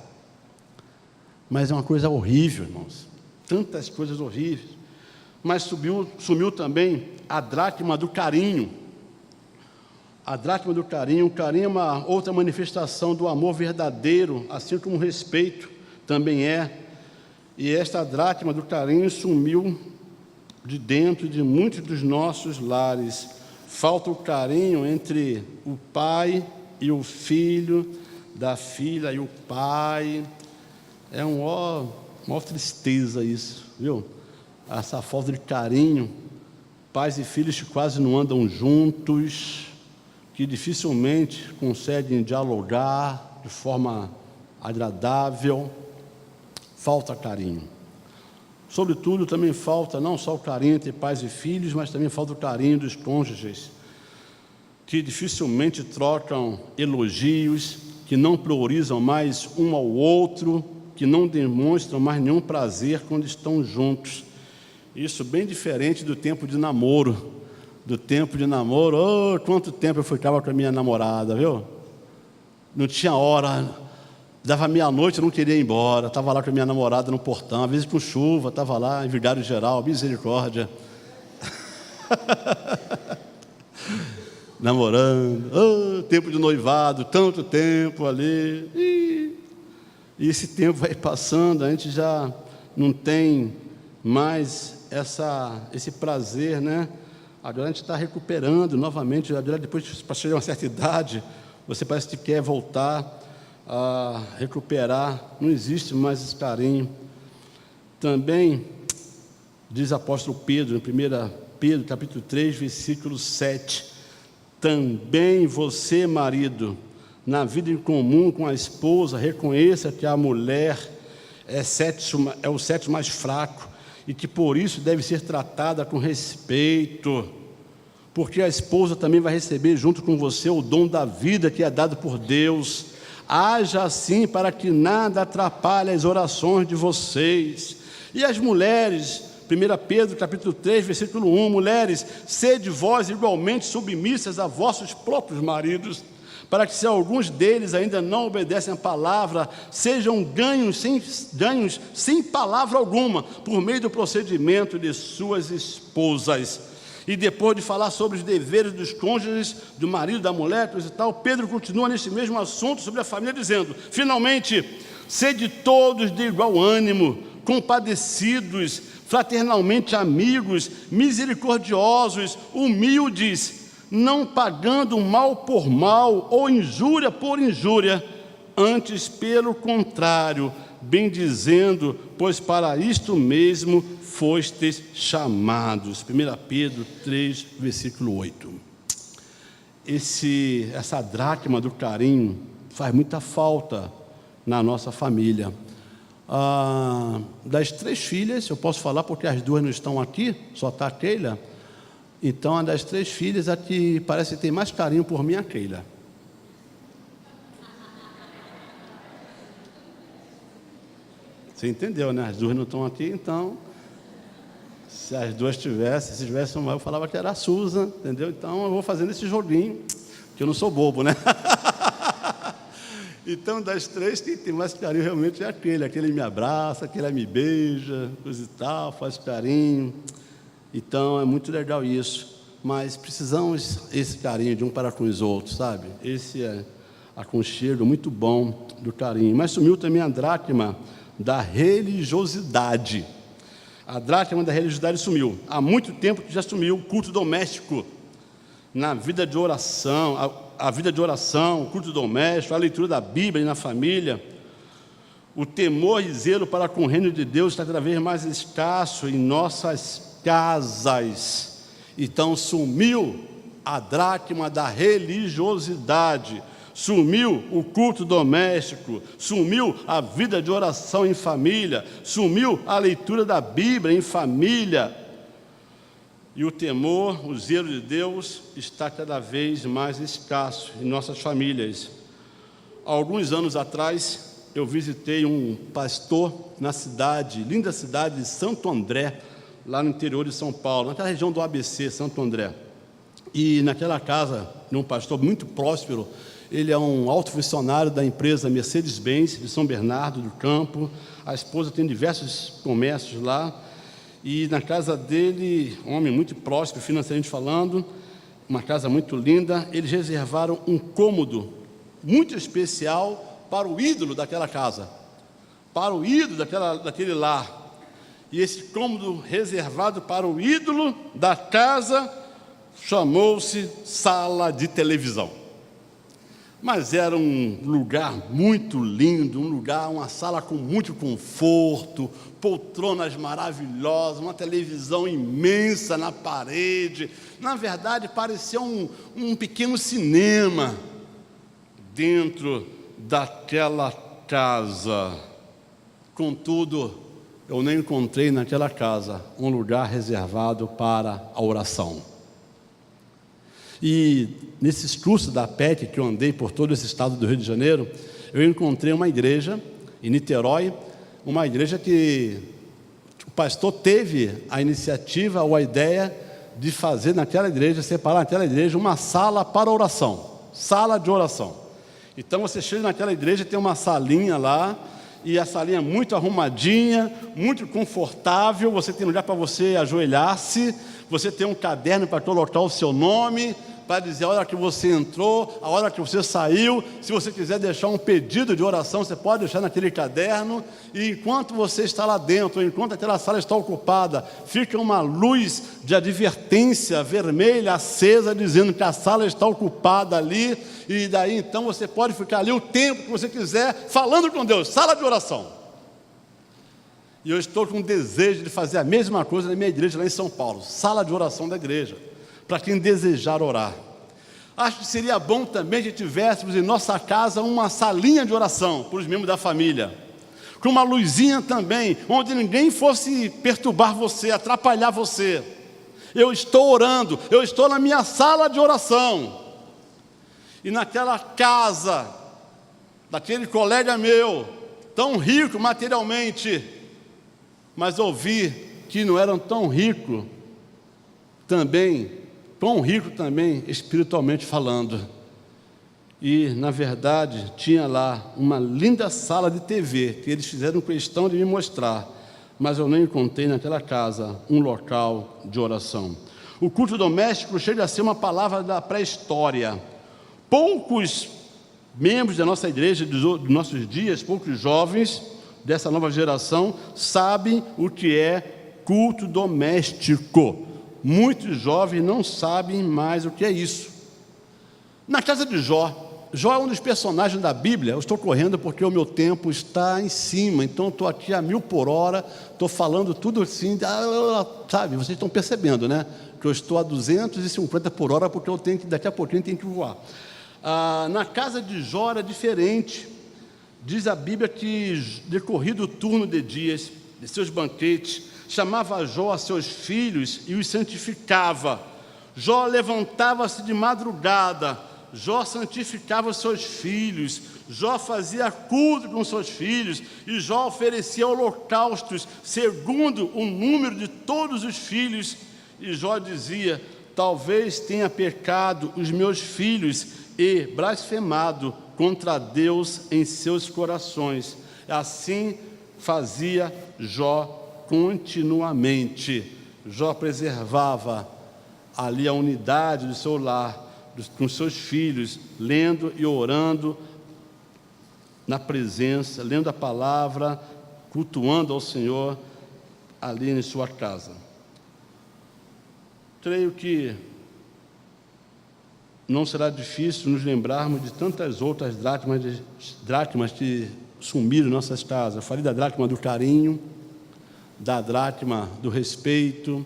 Mas é uma coisa horrível, irmãos, tantas coisas horríveis. Mas sumiu também a dracma do carinho. A dracma do carinho, o carinho é uma outra manifestação do amor verdadeiro, assim como o respeito também é. E esta dracma do carinho sumiu de dentro de muitos dos nossos lares. Falta o carinho entre o pai e o filho, da filha e o pai. É uma tristeza isso, viu? Essa falta de carinho, pais e filhos que quase não andam juntos, que dificilmente conseguem dialogar de forma agradável. Falta carinho. Sobretudo também falta não só o carinho entre pais e filhos, mas também falta o carinho dos cônjuges, que dificilmente trocam elogios, que não priorizam mais um ao outro, que não demonstram mais nenhum prazer quando estão juntos. Isso bem diferente do tempo de namoro. Oh, quanto tempo eu ficava com a minha namorada, viu? Não tinha hora, dava meia-noite, eu não queria ir embora, estava lá com a minha namorada no portão, às vezes com chuva, estava lá em Vigário Geral, misericórdia. Namorando, tempo de noivado, tanto tempo ali. E esse tempo vai passando, a gente já não tem mais esse prazer, né? Agora a gente está recuperando novamente, agora depois para chegar a uma certa idade, você parece que quer voltar a recuperar, não existe mais esse carinho. Também, diz o apóstolo Pedro, em 1 Pedro, capítulo 3, versículo 7, também você, marido, na vida em comum com a esposa, reconheça que a mulher é o sexo mais fraco e que por isso deve ser tratada com respeito, porque a esposa também vai receber junto com você o dom da vida que é dado por Deus. Haja assim para que nada atrapalhe as orações de vocês. E as mulheres, 1 Pedro capítulo 3, versículo 1, mulheres, sede vós igualmente submissas a vossos próprios maridos, para que se alguns deles ainda não obedecem à palavra, sejam ganhos sem palavra alguma, por meio do procedimento de suas esposas. E depois de falar sobre os deveres dos cônjuges, do marido, da mulher, coisa e tal, Pedro continua nesse mesmo assunto sobre a família, dizendo, finalmente, sede todos de igual ânimo, compadecidos, fraternalmente amigos, misericordiosos, humildes, não pagando mal por mal ou injúria por injúria, antes pelo contrário, bendizendo, pois para isto mesmo fostes chamados. 1 Pedro 3, versículo 8. Essa dracma do carinho faz muita falta na nossa família. Das 3 filhas, eu posso falar porque as 2 não estão aqui, só está a Keila. Então, a das 3 filhas, a que parece que tem mais carinho por mim é a Keila. Você entendeu, né? As 2 não estão aqui, então, se as 2 tivessem, se tivesse uma, eu falava que era a Susan, entendeu? Então, eu vou fazendo esse joguinho, que eu não sou bobo, né? Então, das 3, quem tem mais carinho realmente é aquele me abraça, aquele me beija, coisa e tal, faz carinho. Então, é muito legal isso, mas precisamos esse carinho de um para com os outros, sabe? Esse é aconchego muito bom do carinho. Mas sumiu também a dracma da religiosidade. A dracma da religiosidade sumiu. Há muito tempo que já sumiu o culto doméstico na vida de oração, a vida de oração, o culto doméstico, a leitura da Bíblia na família. O temor e zelo para com o reino de Deus está cada vez mais escasso em nossas casas. Então sumiu a dracma da religiosidade, sumiu o culto doméstico, sumiu a vida de oração em família, sumiu a leitura da Bíblia em família. E o temor, o zelo de Deus está cada vez mais escasso em nossas famílias. Há alguns anos atrás, eu visitei um pastor na linda cidade de Santo André, lá no interior de São Paulo, naquela região do ABC, Santo André. E naquela casa, de um pastor muito próspero, ele é um alto funcionário da empresa Mercedes-Benz, de São Bernardo do Campo. A esposa tem diversos comércios lá. E na casa dele, um homem muito próspero, financeiramente falando, uma casa muito linda, eles reservaram um cômodo muito especial para o ídolo daquela casa, para o ídolo daquele lar. E esse cômodo reservado para o ídolo da casa chamou-se sala de televisão. Mas era um lugar muito lindo, uma sala com muito conforto, poltronas maravilhosas, uma televisão imensa na parede. Na verdade, parecia um pequeno cinema dentro daquela casa. Contudo, eu nem encontrei naquela casa um lugar reservado para a oração. E nesses cursos da PEC que eu andei por todo esse estado do Rio de Janeiro, eu encontrei uma igreja em Niterói, uma igreja que o pastor teve a iniciativa ou a ideia de fazer naquela igreja, separar naquela igreja uma sala para oração, sala de oração. Então você chega naquela igreja, tem uma salinha lá, e a salinha muito arrumadinha, muito confortável, você tem lugar para você ajoelhar-se, você tem um caderno para colocar o seu nome, para dizer a hora que você entrou, a hora que você saiu. Se você quiser deixar um pedido de oração, você pode deixar naquele caderno. E enquanto você está lá dentro, enquanto aquela sala está ocupada, fica uma luz de advertência vermelha acesa, dizendo que a sala está ocupada ali. E daí então você pode ficar ali o tempo que você quiser, falando com Deus, sala de oração. E eu estou com desejo de fazer a mesma coisa na minha igreja lá em São Paulo, sala de oração da igreja, para quem desejar orar. Acho que seria bom também que tivéssemos em nossa casa uma salinha de oração para os membros da família, com uma luzinha também, onde ninguém fosse perturbar você, atrapalhar você. Eu estou orando, eu estou na minha sala de oração, e naquela casa, daquele colega meu, tão rico materialmente, mas ouvi que não eram tão ricos também espiritualmente falando. E, na verdade, tinha lá uma linda sala de TV, que eles fizeram questão de me mostrar, mas eu nem encontrei naquela casa um local de oração. O culto doméstico chega a ser uma palavra da pré-história. Poucos membros da nossa igreja, dos nossos dias, poucos jovens dessa nova geração, sabem o que é culto doméstico. Muitos jovens não sabem mais o que é isso. Na casa de Jó, Jó é um dos personagens da Bíblia. Eu estou correndo porque o meu tempo está em cima, então estou aqui a 1000 por hora, estou falando tudo assim, sabe, vocês estão percebendo, né? Que eu estou a 250 por hora, porque daqui a pouquinho tem que voar. Na casa de Jó era diferente. Diz a Bíblia que, decorrido o turno de dias, de seus banquetes, chamava Jó a seus filhos e os santificava. Jó levantava-se de madrugada, Jó santificava os seus filhos, Jó fazia culto com seus filhos, e Jó oferecia holocaustos segundo o número de todos os filhos. E Jó dizia: talvez tenha pecado os meus filhos e blasfemado contra Deus em seus corações. Assim fazia Jó continuamente. Jó preservava ali a unidade do seu lar, com seus filhos, lendo e orando na presença, lendo a palavra, cultuando ao Senhor ali em sua casa. Creio que não será difícil nos lembrarmos de tantas outras dracmas que sumiram em nossas casas. Eu falei da dracma do carinho, da dracma do respeito,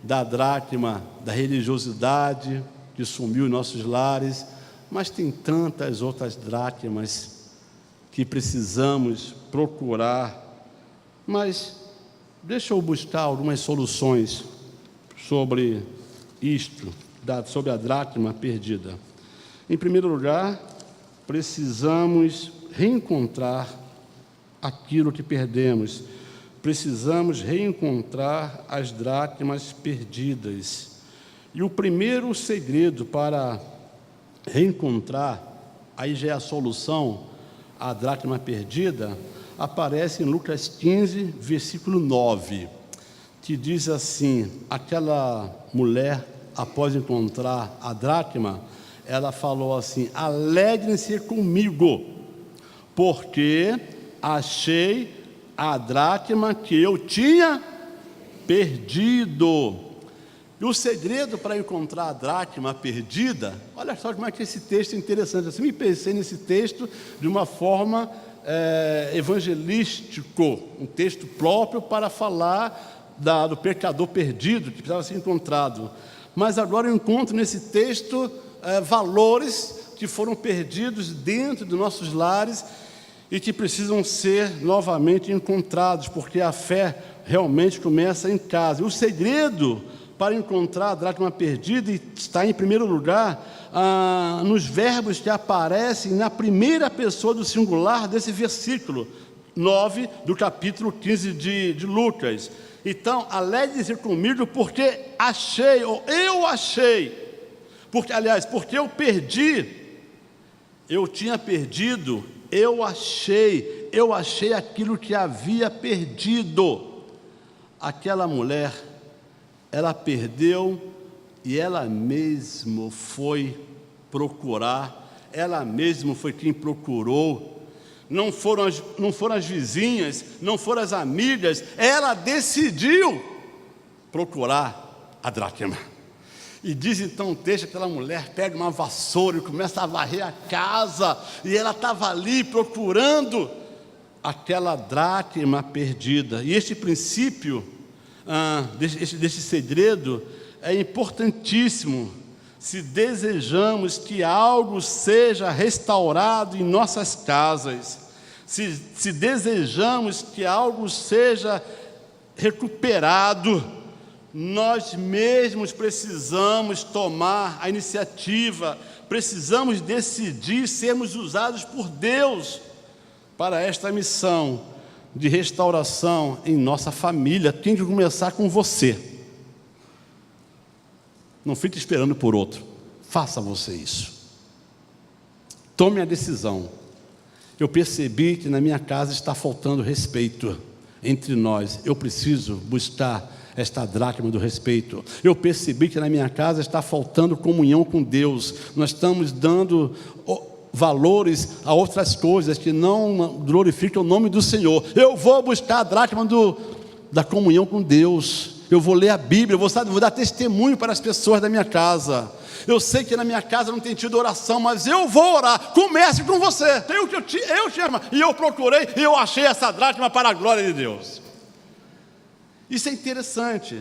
da dracma da religiosidade que sumiu em nossos lares, mas tem tantas outras dracmas que precisamos procurar. Mas deixa eu buscar algumas soluções sobre isto, sobre a dracma perdida. Em primeiro lugar, precisamos reencontrar aquilo que perdemos. Precisamos reencontrar as dracmas perdidas. E o primeiro segredo para reencontrar, aí já é a solução, a dracma perdida, aparece em Lucas 15, versículo 9, que diz assim: aquela mulher, após encontrar a dracma, ela falou assim: alegrem-se comigo, porque achei a dracma que eu tinha perdido. E o segredo para encontrar a dracma perdida, olha só como é que esse texto é interessante. Eu me pensei nesse texto de uma forma evangelístico, um texto próprio para falar do pecador perdido, que precisava ser encontrado. Mas agora eu encontro nesse texto valores que foram perdidos dentro dos nossos lares e que precisam ser novamente encontrados, porque a fé realmente começa em casa. E o segredo para encontrar a dracma perdida está, em primeiro lugar, nos verbos que aparecem na primeira pessoa do singular desse versículo 9 do capítulo 15 de Lucas. Então, alegre-se comigo porque achei, ou eu achei, porque eu perdi, eu tinha perdido, eu achei aquilo que havia perdido. Aquela mulher, ela perdeu e ela mesma foi procurar, ela mesma foi quem procurou. Não foram as vizinhas, não foram as amigas, ela decidiu procurar a dracma. E diz então o texto, aquela mulher pega uma vassoura e começa a varrer a casa, e ela estava ali procurando aquela dracma perdida. E este princípio, deste segredo, é importantíssimo se desejamos que algo seja restaurado em nossas casas, se desejamos que algo seja recuperado. Nós mesmos precisamos tomar a iniciativa, precisamos decidir sermos usados por Deus para esta missão de restauração em nossa família. Tem que começar com você. Não fique esperando por outro, faça você isso. Tome a decisão. Eu percebi que na minha casa está faltando respeito entre nós, eu preciso buscar esta dracma do respeito. Eu percebi que na minha casa está faltando comunhão com Deus, nós estamos dando valores a outras coisas que não glorificam o nome do Senhor. Eu vou buscar a dracma da comunhão com Deus, eu vou ler a Bíblia, eu vou dar testemunho para as pessoas da minha casa. Eu sei que na minha casa não tem tido oração, mas eu vou orar. Comece com você. Tem o que eu te amo. E eu procurei e eu achei essa dracma para a glória de Deus. Isso é interessante.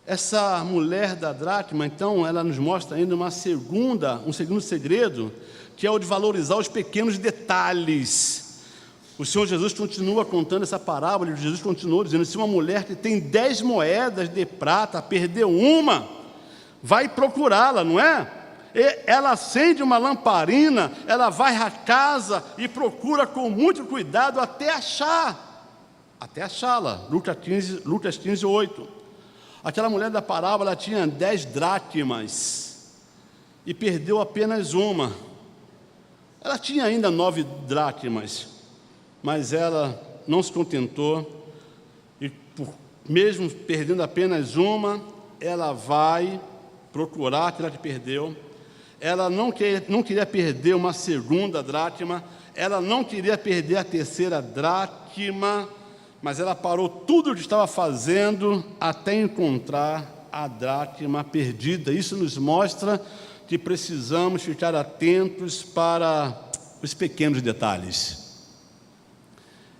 Essa mulher da dracma, então, ela nos mostra ainda um segundo segredo, que é o de valorizar os pequenos detalhes. O Senhor Jesus continua contando essa parábola, e Jesus continuou dizendo: se uma mulher que tem 10 moedas de prata perdeu uma, vai procurá-la, não é? Ela acende uma lamparina, ela vai à casa e procura com muito cuidado até achá-la. Lucas 15, 8. Aquela mulher da parábola tinha 10 dracmas e perdeu apenas uma. Ela tinha ainda 9 dracmas, mas ela não se contentou e, mesmo perdendo apenas uma, ela vai procurar aquela que perdeu. Ela não queria perder uma segunda dracma, ela não queria perder a terceira dracma, mas ela parou tudo o que estava fazendo até encontrar a dracma perdida. Isso nos mostra que precisamos ficar atentos para os pequenos detalhes.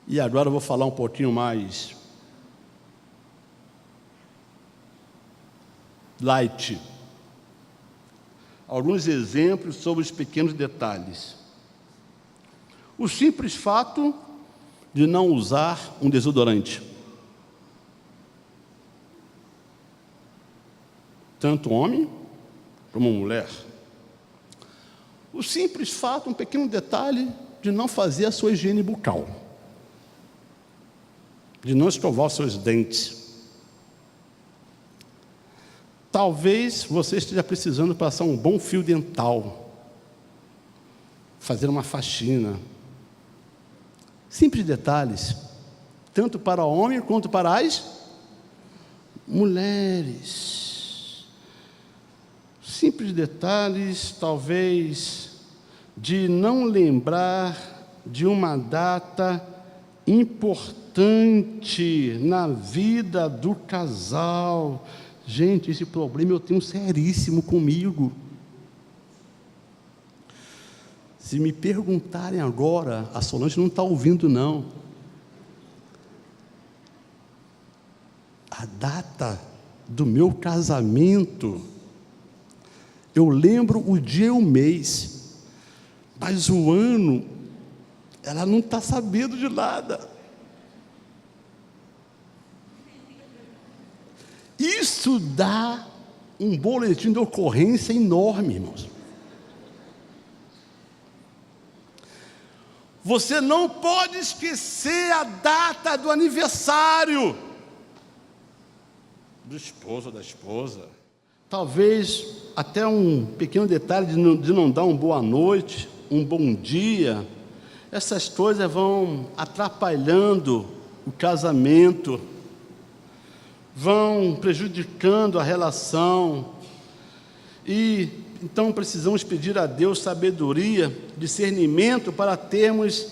E agora eu vou falar um pouquinho mais light. Alguns exemplos sobre os pequenos detalhes. O simples fato de não usar um desodorante. Tanto homem como mulher. O simples fato, um pequeno detalhe, de não fazer a sua higiene bucal. De não escovar os seus dentes. Talvez você esteja precisando passar um bom fio dental, fazer uma faxina. Simples detalhes, tanto para o homem quanto para as mulheres. Simples detalhes, talvez, de não lembrar de uma data importante na vida do casal. Gente, esse problema eu tenho seríssimo comigo. Se me perguntarem agora, a Solange não está ouvindo não. A data do meu casamento, eu lembro o dia e o mês, mas o ano, ela não está sabendo de nada. Isso dá um boletim de ocorrência enorme, irmãos. Você não pode esquecer a data do aniversário do esposo ou da esposa. Talvez até um pequeno detalhe de não dar uma boa noite, um bom dia. Essas coisas vão atrapalhando o casamento. vão prejudicando a relação. E então precisamos pedir a Deus sabedoria, discernimento para termos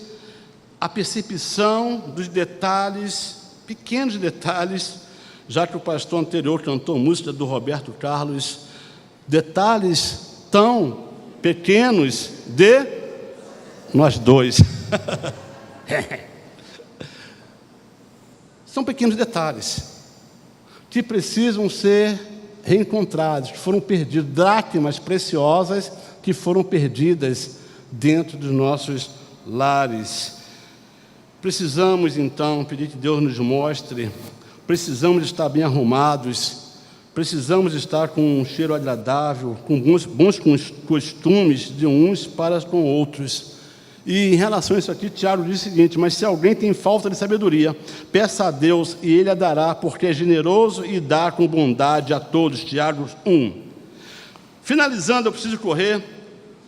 a percepção dos detalhes, pequenos detalhes, já que o pastor anterior cantou música do Roberto Carlos, detalhes tão pequenos de nós dois. São pequenos detalhes que precisam ser reencontrados, que foram perdidos, dracmas preciosas que foram perdidas dentro dos nossos lares. Precisamos então pedir que Deus nos mostre, precisamos estar bem arrumados, precisamos estar com um cheiro agradável, com bons costumes de uns para com outros. E em relação a isso aqui, Tiago diz o seguinte: mas se alguém tem falta de sabedoria, peça a Deus e Ele a dará, porque é generoso e dá com bondade a todos. Tiago 1. Finalizando, eu preciso correr,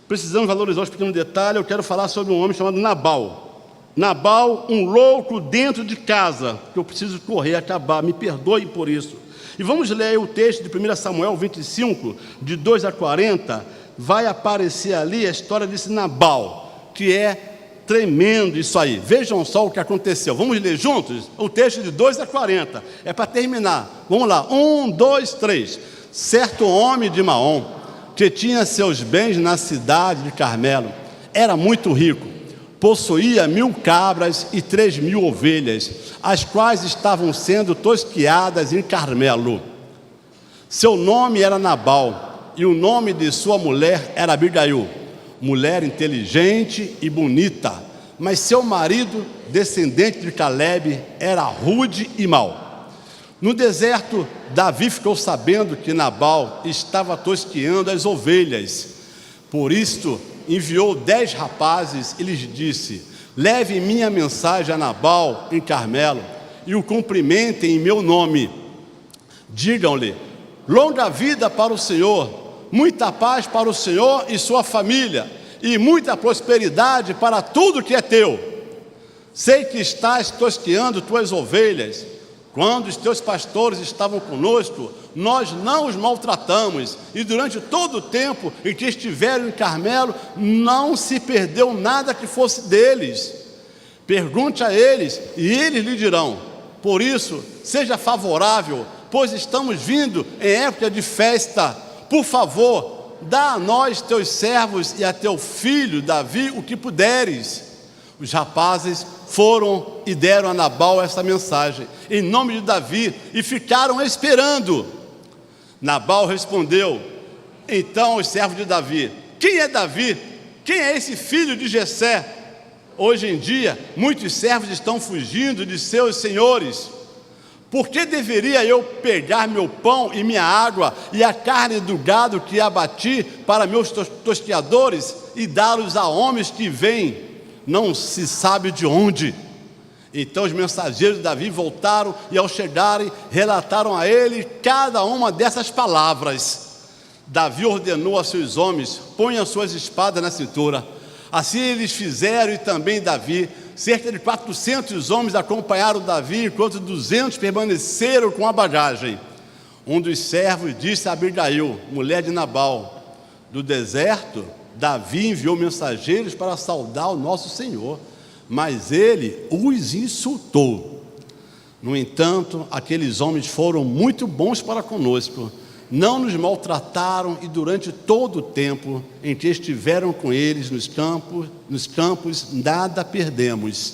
precisamos valorizar os pequenos detalhes. Eu quero falar sobre um homem chamado Nabal. Nabal, um louco dentro de casa, que eu preciso correr, acabar, me perdoe por isso. E vamos ler o texto de 1 Samuel 25, de 2 a 40, vai aparecer ali a história desse Nabal, que é tremendo isso aí. Vejam só o que aconteceu. Vamos ler juntos o texto de 2 a 40. É para terminar. Vamos lá. 1, 2, 3. Certo homem de Maom, que tinha seus bens na cidade de Carmelo, era muito rico. Possuía 1000 cabras e 3000 ovelhas, as quais estavam sendo tosquiadas em Carmelo. Seu nome era Nabal, e o nome de sua mulher era Abigail, mulher inteligente e bonita, mas seu marido, descendente de Calebe, era rude e mau. No deserto, Davi ficou sabendo que Nabal estava tosqueando as ovelhas. Por isto, enviou 10 rapazes e lhes disse: leve minha mensagem a Nabal em Carmelo e o cumprimentem em meu nome. Digam-lhe: longa vida para o Senhor, muita paz para o Senhor e sua família, e muita prosperidade para tudo que é teu. Sei que estás tosqueando tuas ovelhas. Quando os teus pastores estavam conosco, nós não os maltratamos, e durante todo o tempo em que estiveram em Carmelo, não se perdeu nada que fosse deles. Pergunte a eles, e eles lhe dirão. Por isso, seja favorável, pois estamos vindo em época de festa. Por favor, dá a nós, teus servos, e a teu filho Davi o que puderes. Os rapazes foram e deram a Nabal essa mensagem, em nome de Davi, e ficaram esperando. Nabal respondeu então aos servos de Davi: quem é Davi? Quem é esse filho de Jessé? Hoje em dia, muitos servos estão fugindo de seus senhores. Por que deveria eu pegar meu pão e minha água e a carne do gado que abati para meus tosqueadores e dá-los a homens que vêm, não se sabe de onde? Então os mensageiros de Davi voltaram e, ao chegarem, relataram a ele cada uma dessas palavras. Davi ordenou a seus homens: ponham suas espadas na cintura. Assim eles fizeram, e também Davi. Cerca de 400 homens acompanharam Davi, enquanto 200 permaneceram com a bagagem. Um dos servos disse a Abigail, mulher de Nabal: do deserto, Davi enviou mensageiros para saudar o nosso Senhor, mas ele os insultou. No entanto, aqueles homens foram muito bons para conosco, não nos maltrataram, e durante todo o tempo em que estiveram com eles nos campos, nada perdemos.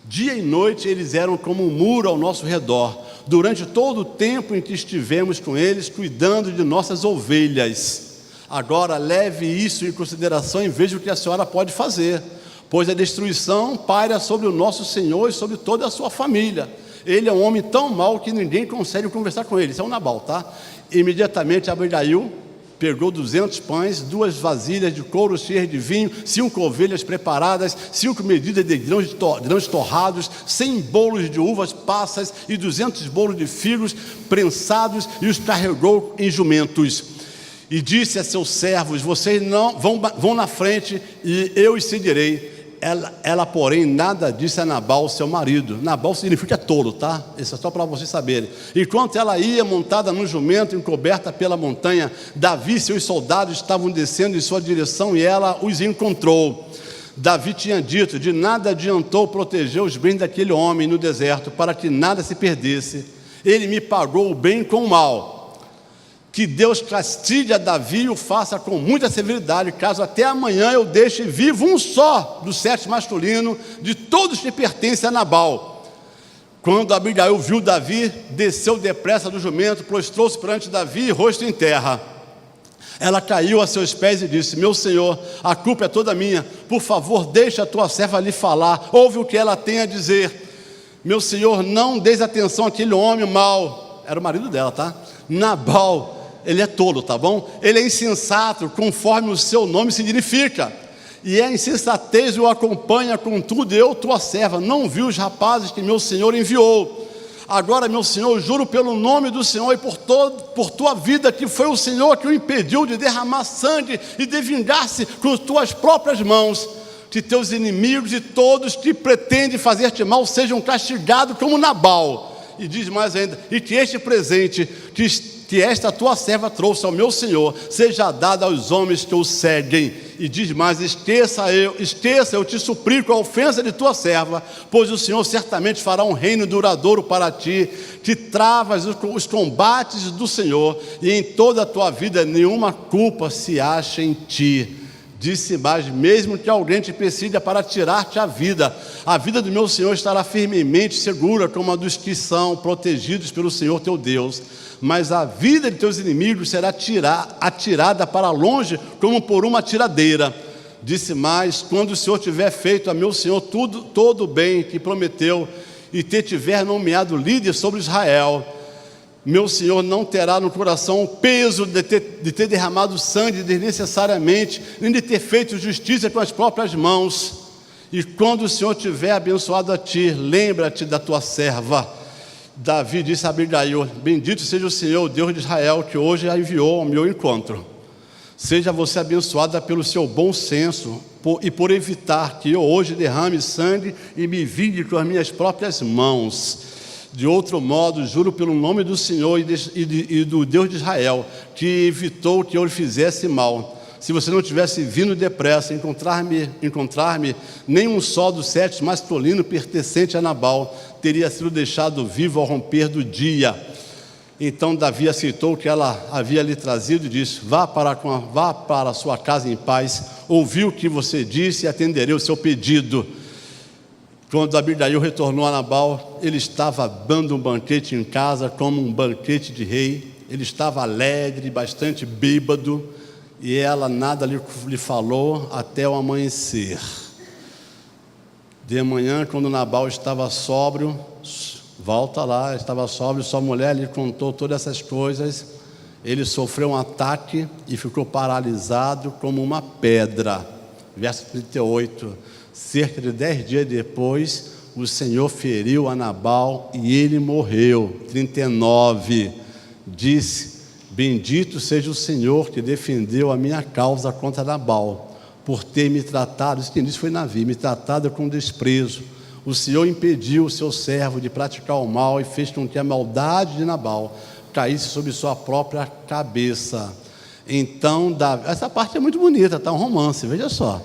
Dia e noite eles eram como um muro ao nosso redor, durante todo o tempo em que estivemos com eles, cuidando de nossas ovelhas. Agora leve isso em consideração e veja o que a senhora pode fazer, pois a destruição paira sobre o nosso Senhor e sobre toda a sua família. Ele é um homem tão mau que ninguém consegue conversar com ele. Isso é um Nabal, tá? Imediatamente Abigail pegou 200 pães, 2 vasilhas de couro cheias de vinho, 5 ovelhas preparadas, 5 medidas de grãos torrados, 100 bolos de uvas passas e 200 bolos de figos prensados, e os carregou em jumentos. E disse a seus servos: vocês não vão na frente, e eu os seguirei. Ela, porém, nada disse a Nabal, seu marido. Nabal significa tolo, tá? Isso é só para vocês saberem. Enquanto ela ia montada no jumento, encoberta pela montanha, Davi e seus soldados estavam descendo em sua direção e ela os encontrou. Davi tinha dito: de nada adiantou proteger os bens daquele homem no deserto, para que nada se perdesse. Ele me pagou o bem com o mal. Que Deus castigue a Davi e o faça com muita severidade, caso até amanhã eu deixe vivo um só dos 7 masculinos, de todos que pertencem a Nabal. Quando Abigail viu Davi, desceu depressa do jumento, prostrou-se perante Davi, rosto em terra. Ela caiu a seus pés e disse: meu senhor, a culpa é toda minha, por favor deixa a tua serva lhe falar, ouve o que ela tem a dizer. Meu senhor, não deis atenção àquele homem mau. Era o marido dela, tá? Nabal, ele é tolo, tá bom? Ele é insensato, conforme o seu nome significa, e a insensatez o acompanha, contudo eu, tua serva, não vi os rapazes que meu senhor enviou. Agora, meu senhor, juro pelo nome do Senhor e por tua vida, que foi o Senhor que o impediu de derramar sangue e de vingar-se com tuas próprias mãos, que teus inimigos e todos que pretendem fazer-te mal sejam castigados como Nabal. E diz mais ainda: e que este presente que esta tua serva trouxe ao meu senhor seja dado aos homens que o seguem. E diz mais: esqueça, eu te suplico a ofensa de tua serva, pois o Senhor certamente fará um reino duradouro para ti, que travas os combates do Senhor, e em toda a tua vida nenhuma culpa se acha em ti. Disse mais: mesmo que alguém te persiga para tirar-te a vida do meu Senhor estará firmemente segura, como a dos que são protegidos pelo Senhor teu Deus. Mas a vida de teus inimigos será atirada para longe, como por uma tiradeira. Disse mais: quando o Senhor tiver feito a meu Senhor todo o bem que prometeu, e te tiver nomeado líder sobre Israel, meu Senhor não terá no coração o peso de ter derramado sangue desnecessariamente, nem de ter feito justiça com as próprias mãos. E quando o Senhor tiver abençoado a ti, lembra-te da tua serva. Davi disse a Abigail: bendito seja o Senhor, o Deus de Israel, que hoje a enviou ao meu encontro. Seja você abençoada pelo seu bom senso e por evitar que eu hoje derrame sangue e me vingue com as minhas próprias mãos. De outro modo, juro pelo nome do Senhor e do Deus de Israel, que evitou que eu lhe fizesse mal. Se você não tivesse vindo depressa encontrar-me, nenhum só dos 7 masculinos pertencente a Nabal teria sido deixado vivo ao romper do dia. Então Davi aceitou o que ela havia lhe trazido e disse: vá para a sua casa em paz, ouvi o que você disse e atenderei o seu pedido. Quando Abigail retornou a Nabal, ele estava dando um banquete em casa, como um banquete de rei. Ele estava alegre, bastante bêbado, e ela nada lhe falou até o amanhecer. De manhã, quando Nabal estava sóbrio, estava sóbrio, sua mulher lhe contou todas essas coisas. Ele sofreu um ataque e ficou paralisado como uma pedra. Verso 38. Cerca de 10 dias depois, o Senhor feriu a Nabal e ele morreu. 39. Disse: bendito seja o Senhor que defendeu a minha causa contra Nabal, por ter me tratado, isso quem disse foi Davi, me tratado com desprezo. O Senhor impediu o seu servo de praticar o mal e fez com que a maldade de Nabal caísse sobre sua própria cabeça. Então Davi, essa parte é muito bonita, está um romance, veja só,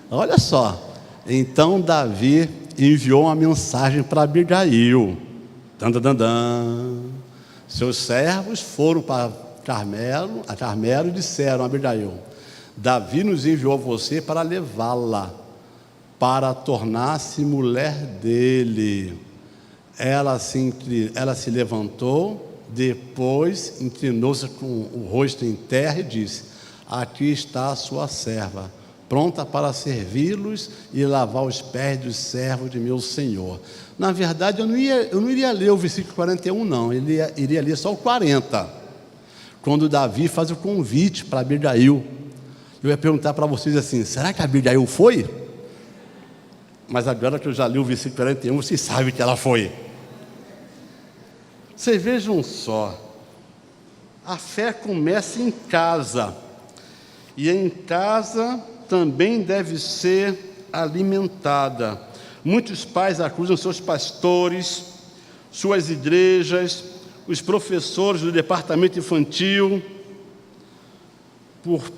olha só. Então Davi enviou uma mensagem para Abigail. Seus servos foram para Carmelo e disseram a Abigail: Davi nos enviou você para levá-la, para tornar-se mulher dele. Ela se levantou, depois inclinou-se com o rosto em terra e disse: aqui está a sua serva, pronta para servi-los e lavar os pés dos servos de meu senhor. Na verdade, eu não iria ler o versículo 41, não. Iria ler só o 40. Quando Davi faz o convite para Abigail. Eu ia perguntar para vocês assim: será que Abigail foi? Mas agora que eu já li o versículo 41, vocês sabem que ela foi. Vocês vejam só. A fé começa em casa. E em casa também deve ser alimentada. Muitos pais acusam seus pastores, suas igrejas, os professores do departamento infantil,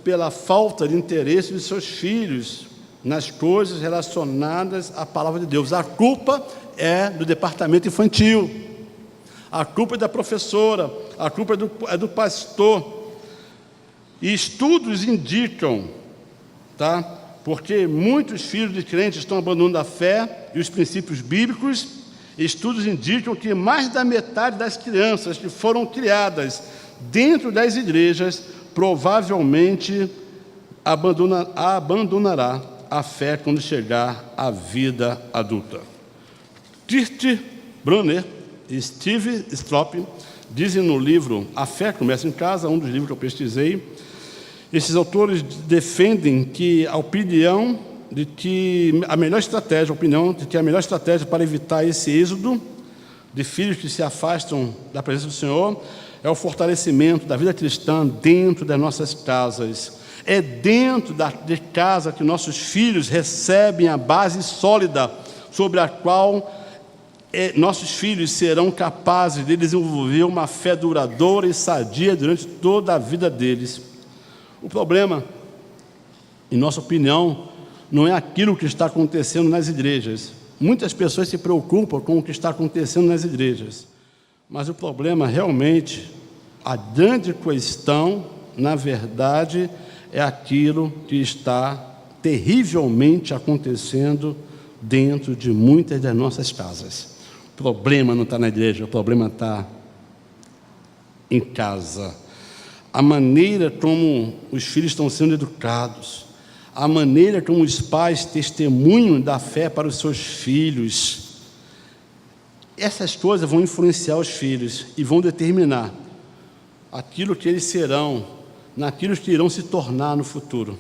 pela falta de interesse de seus filhos nas coisas relacionadas à palavra de Deus. A culpa é do departamento infantil, a culpa é da professora, a culpa é do pastor. E estudos indicam, porque muitos filhos de crentes estão abandonando a fé e os princípios bíblicos. Estudos indicam que mais da metade das crianças que foram criadas dentro das igrejas provavelmente abandonará a fé quando chegar à vida adulta. Kurt Brunner e Steve Strop dizem no livro A Fé Começa em Casa, um dos livros que eu pesquisei. Esses autores defendem que a opinião de que a melhor estratégia para evitar esse êxodo de filhos que se afastam da presença do Senhor é o fortalecimento da vida cristã dentro das nossas casas. É dentro de casa que nossos filhos recebem a base sólida sobre a qual nossos filhos serão capazes de desenvolver uma fé duradoura e sadia durante toda a vida deles. O problema, em nossa opinião, não é aquilo que está acontecendo nas igrejas. Muitas pessoas se preocupam com o que está acontecendo nas igrejas. Mas o problema realmente, a grande questão, na verdade, é aquilo que está terrivelmente acontecendo dentro de muitas das nossas casas. O problema não está na igreja, o problema está em casa. A maneira como os filhos estão sendo educados, a maneira como os pais testemunham da fé para os seus filhos, essas coisas vão influenciar os filhos e vão determinar aquilo que eles serão, naquilo que irão se tornar no futuro.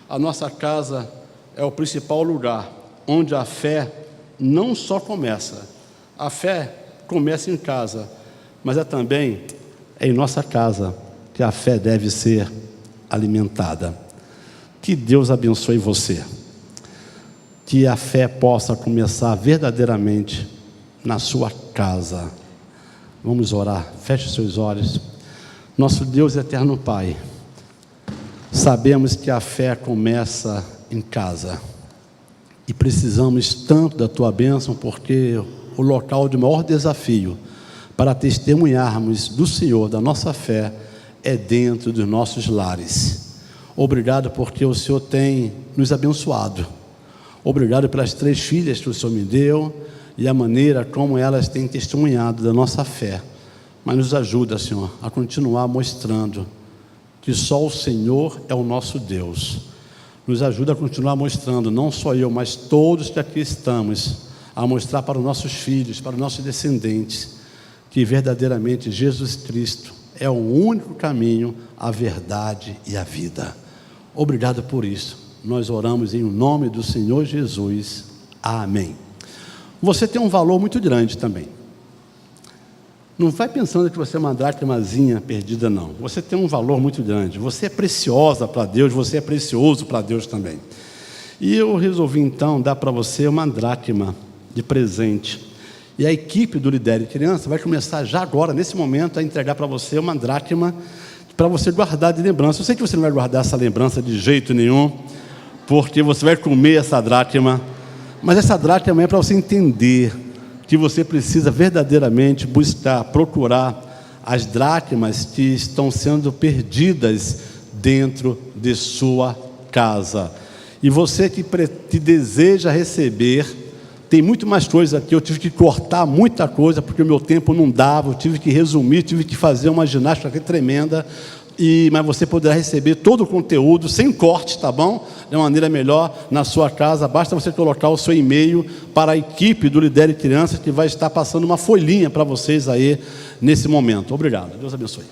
A nossa casa é o principal lugar onde a fé não só começa. A fé começa em casa, mas também em nossa casa que a fé deve ser alimentada. Que Deus abençoe você. Que a fé possa começar verdadeiramente na sua casa. Vamos orar. Feche seus olhos. Nosso Deus eterno Pai, sabemos que a fé começa em casa e precisamos tanto da Tua bênção, porque o local de maior desafio para testemunharmos do Senhor, da nossa fé, é dentro dos nossos lares. Obrigado porque o Senhor tem nos abençoado. Obrigado pelas 3 filhas que o Senhor me deu e a maneira como elas têm testemunhado da nossa fé. Mas nos ajuda, Senhor, a continuar mostrando que só o Senhor é o nosso Deus. Nos ajuda a continuar mostrando, não só eu, mas todos que aqui estamos, a mostrar para os nossos filhos, para os nossos descendentes, que verdadeiramente Jesus Cristo é o único caminho, a verdade e a vida. Obrigado por isso. Nós oramos em nome do Senhor Jesus. Amém. Você tem um valor muito grande também. Não vai pensando que você é uma dracmazinha perdida, não. Você tem um valor muito grande. Você é preciosa para Deus, você é precioso para Deus também. E eu resolvi, então, dar para você uma dracma de presente. E a equipe do Lidere Criança vai começar já agora, nesse momento, a entregar para você uma dracma para você guardar de lembrança. Eu sei que você não vai guardar essa lembrança de jeito nenhum, porque você vai comer essa dracma. Mas essa dracma é para você entender que você precisa verdadeiramente buscar, procurar as dracmas que estão sendo perdidas dentro de sua casa. E você que deseja receber, tem muito mais coisa aqui. Eu tive que cortar muita coisa, porque o meu tempo não dava, eu tive que resumir, tive que fazer uma ginástica aqui tremenda. Mas você poderá receber todo o conteúdo sem corte, tá bom? De uma maneira melhor na sua casa. Basta você colocar o seu e-mail para a equipe do Lidere Crianças, que vai estar passando uma folhinha para vocês aí nesse momento. Obrigado. Deus abençoe.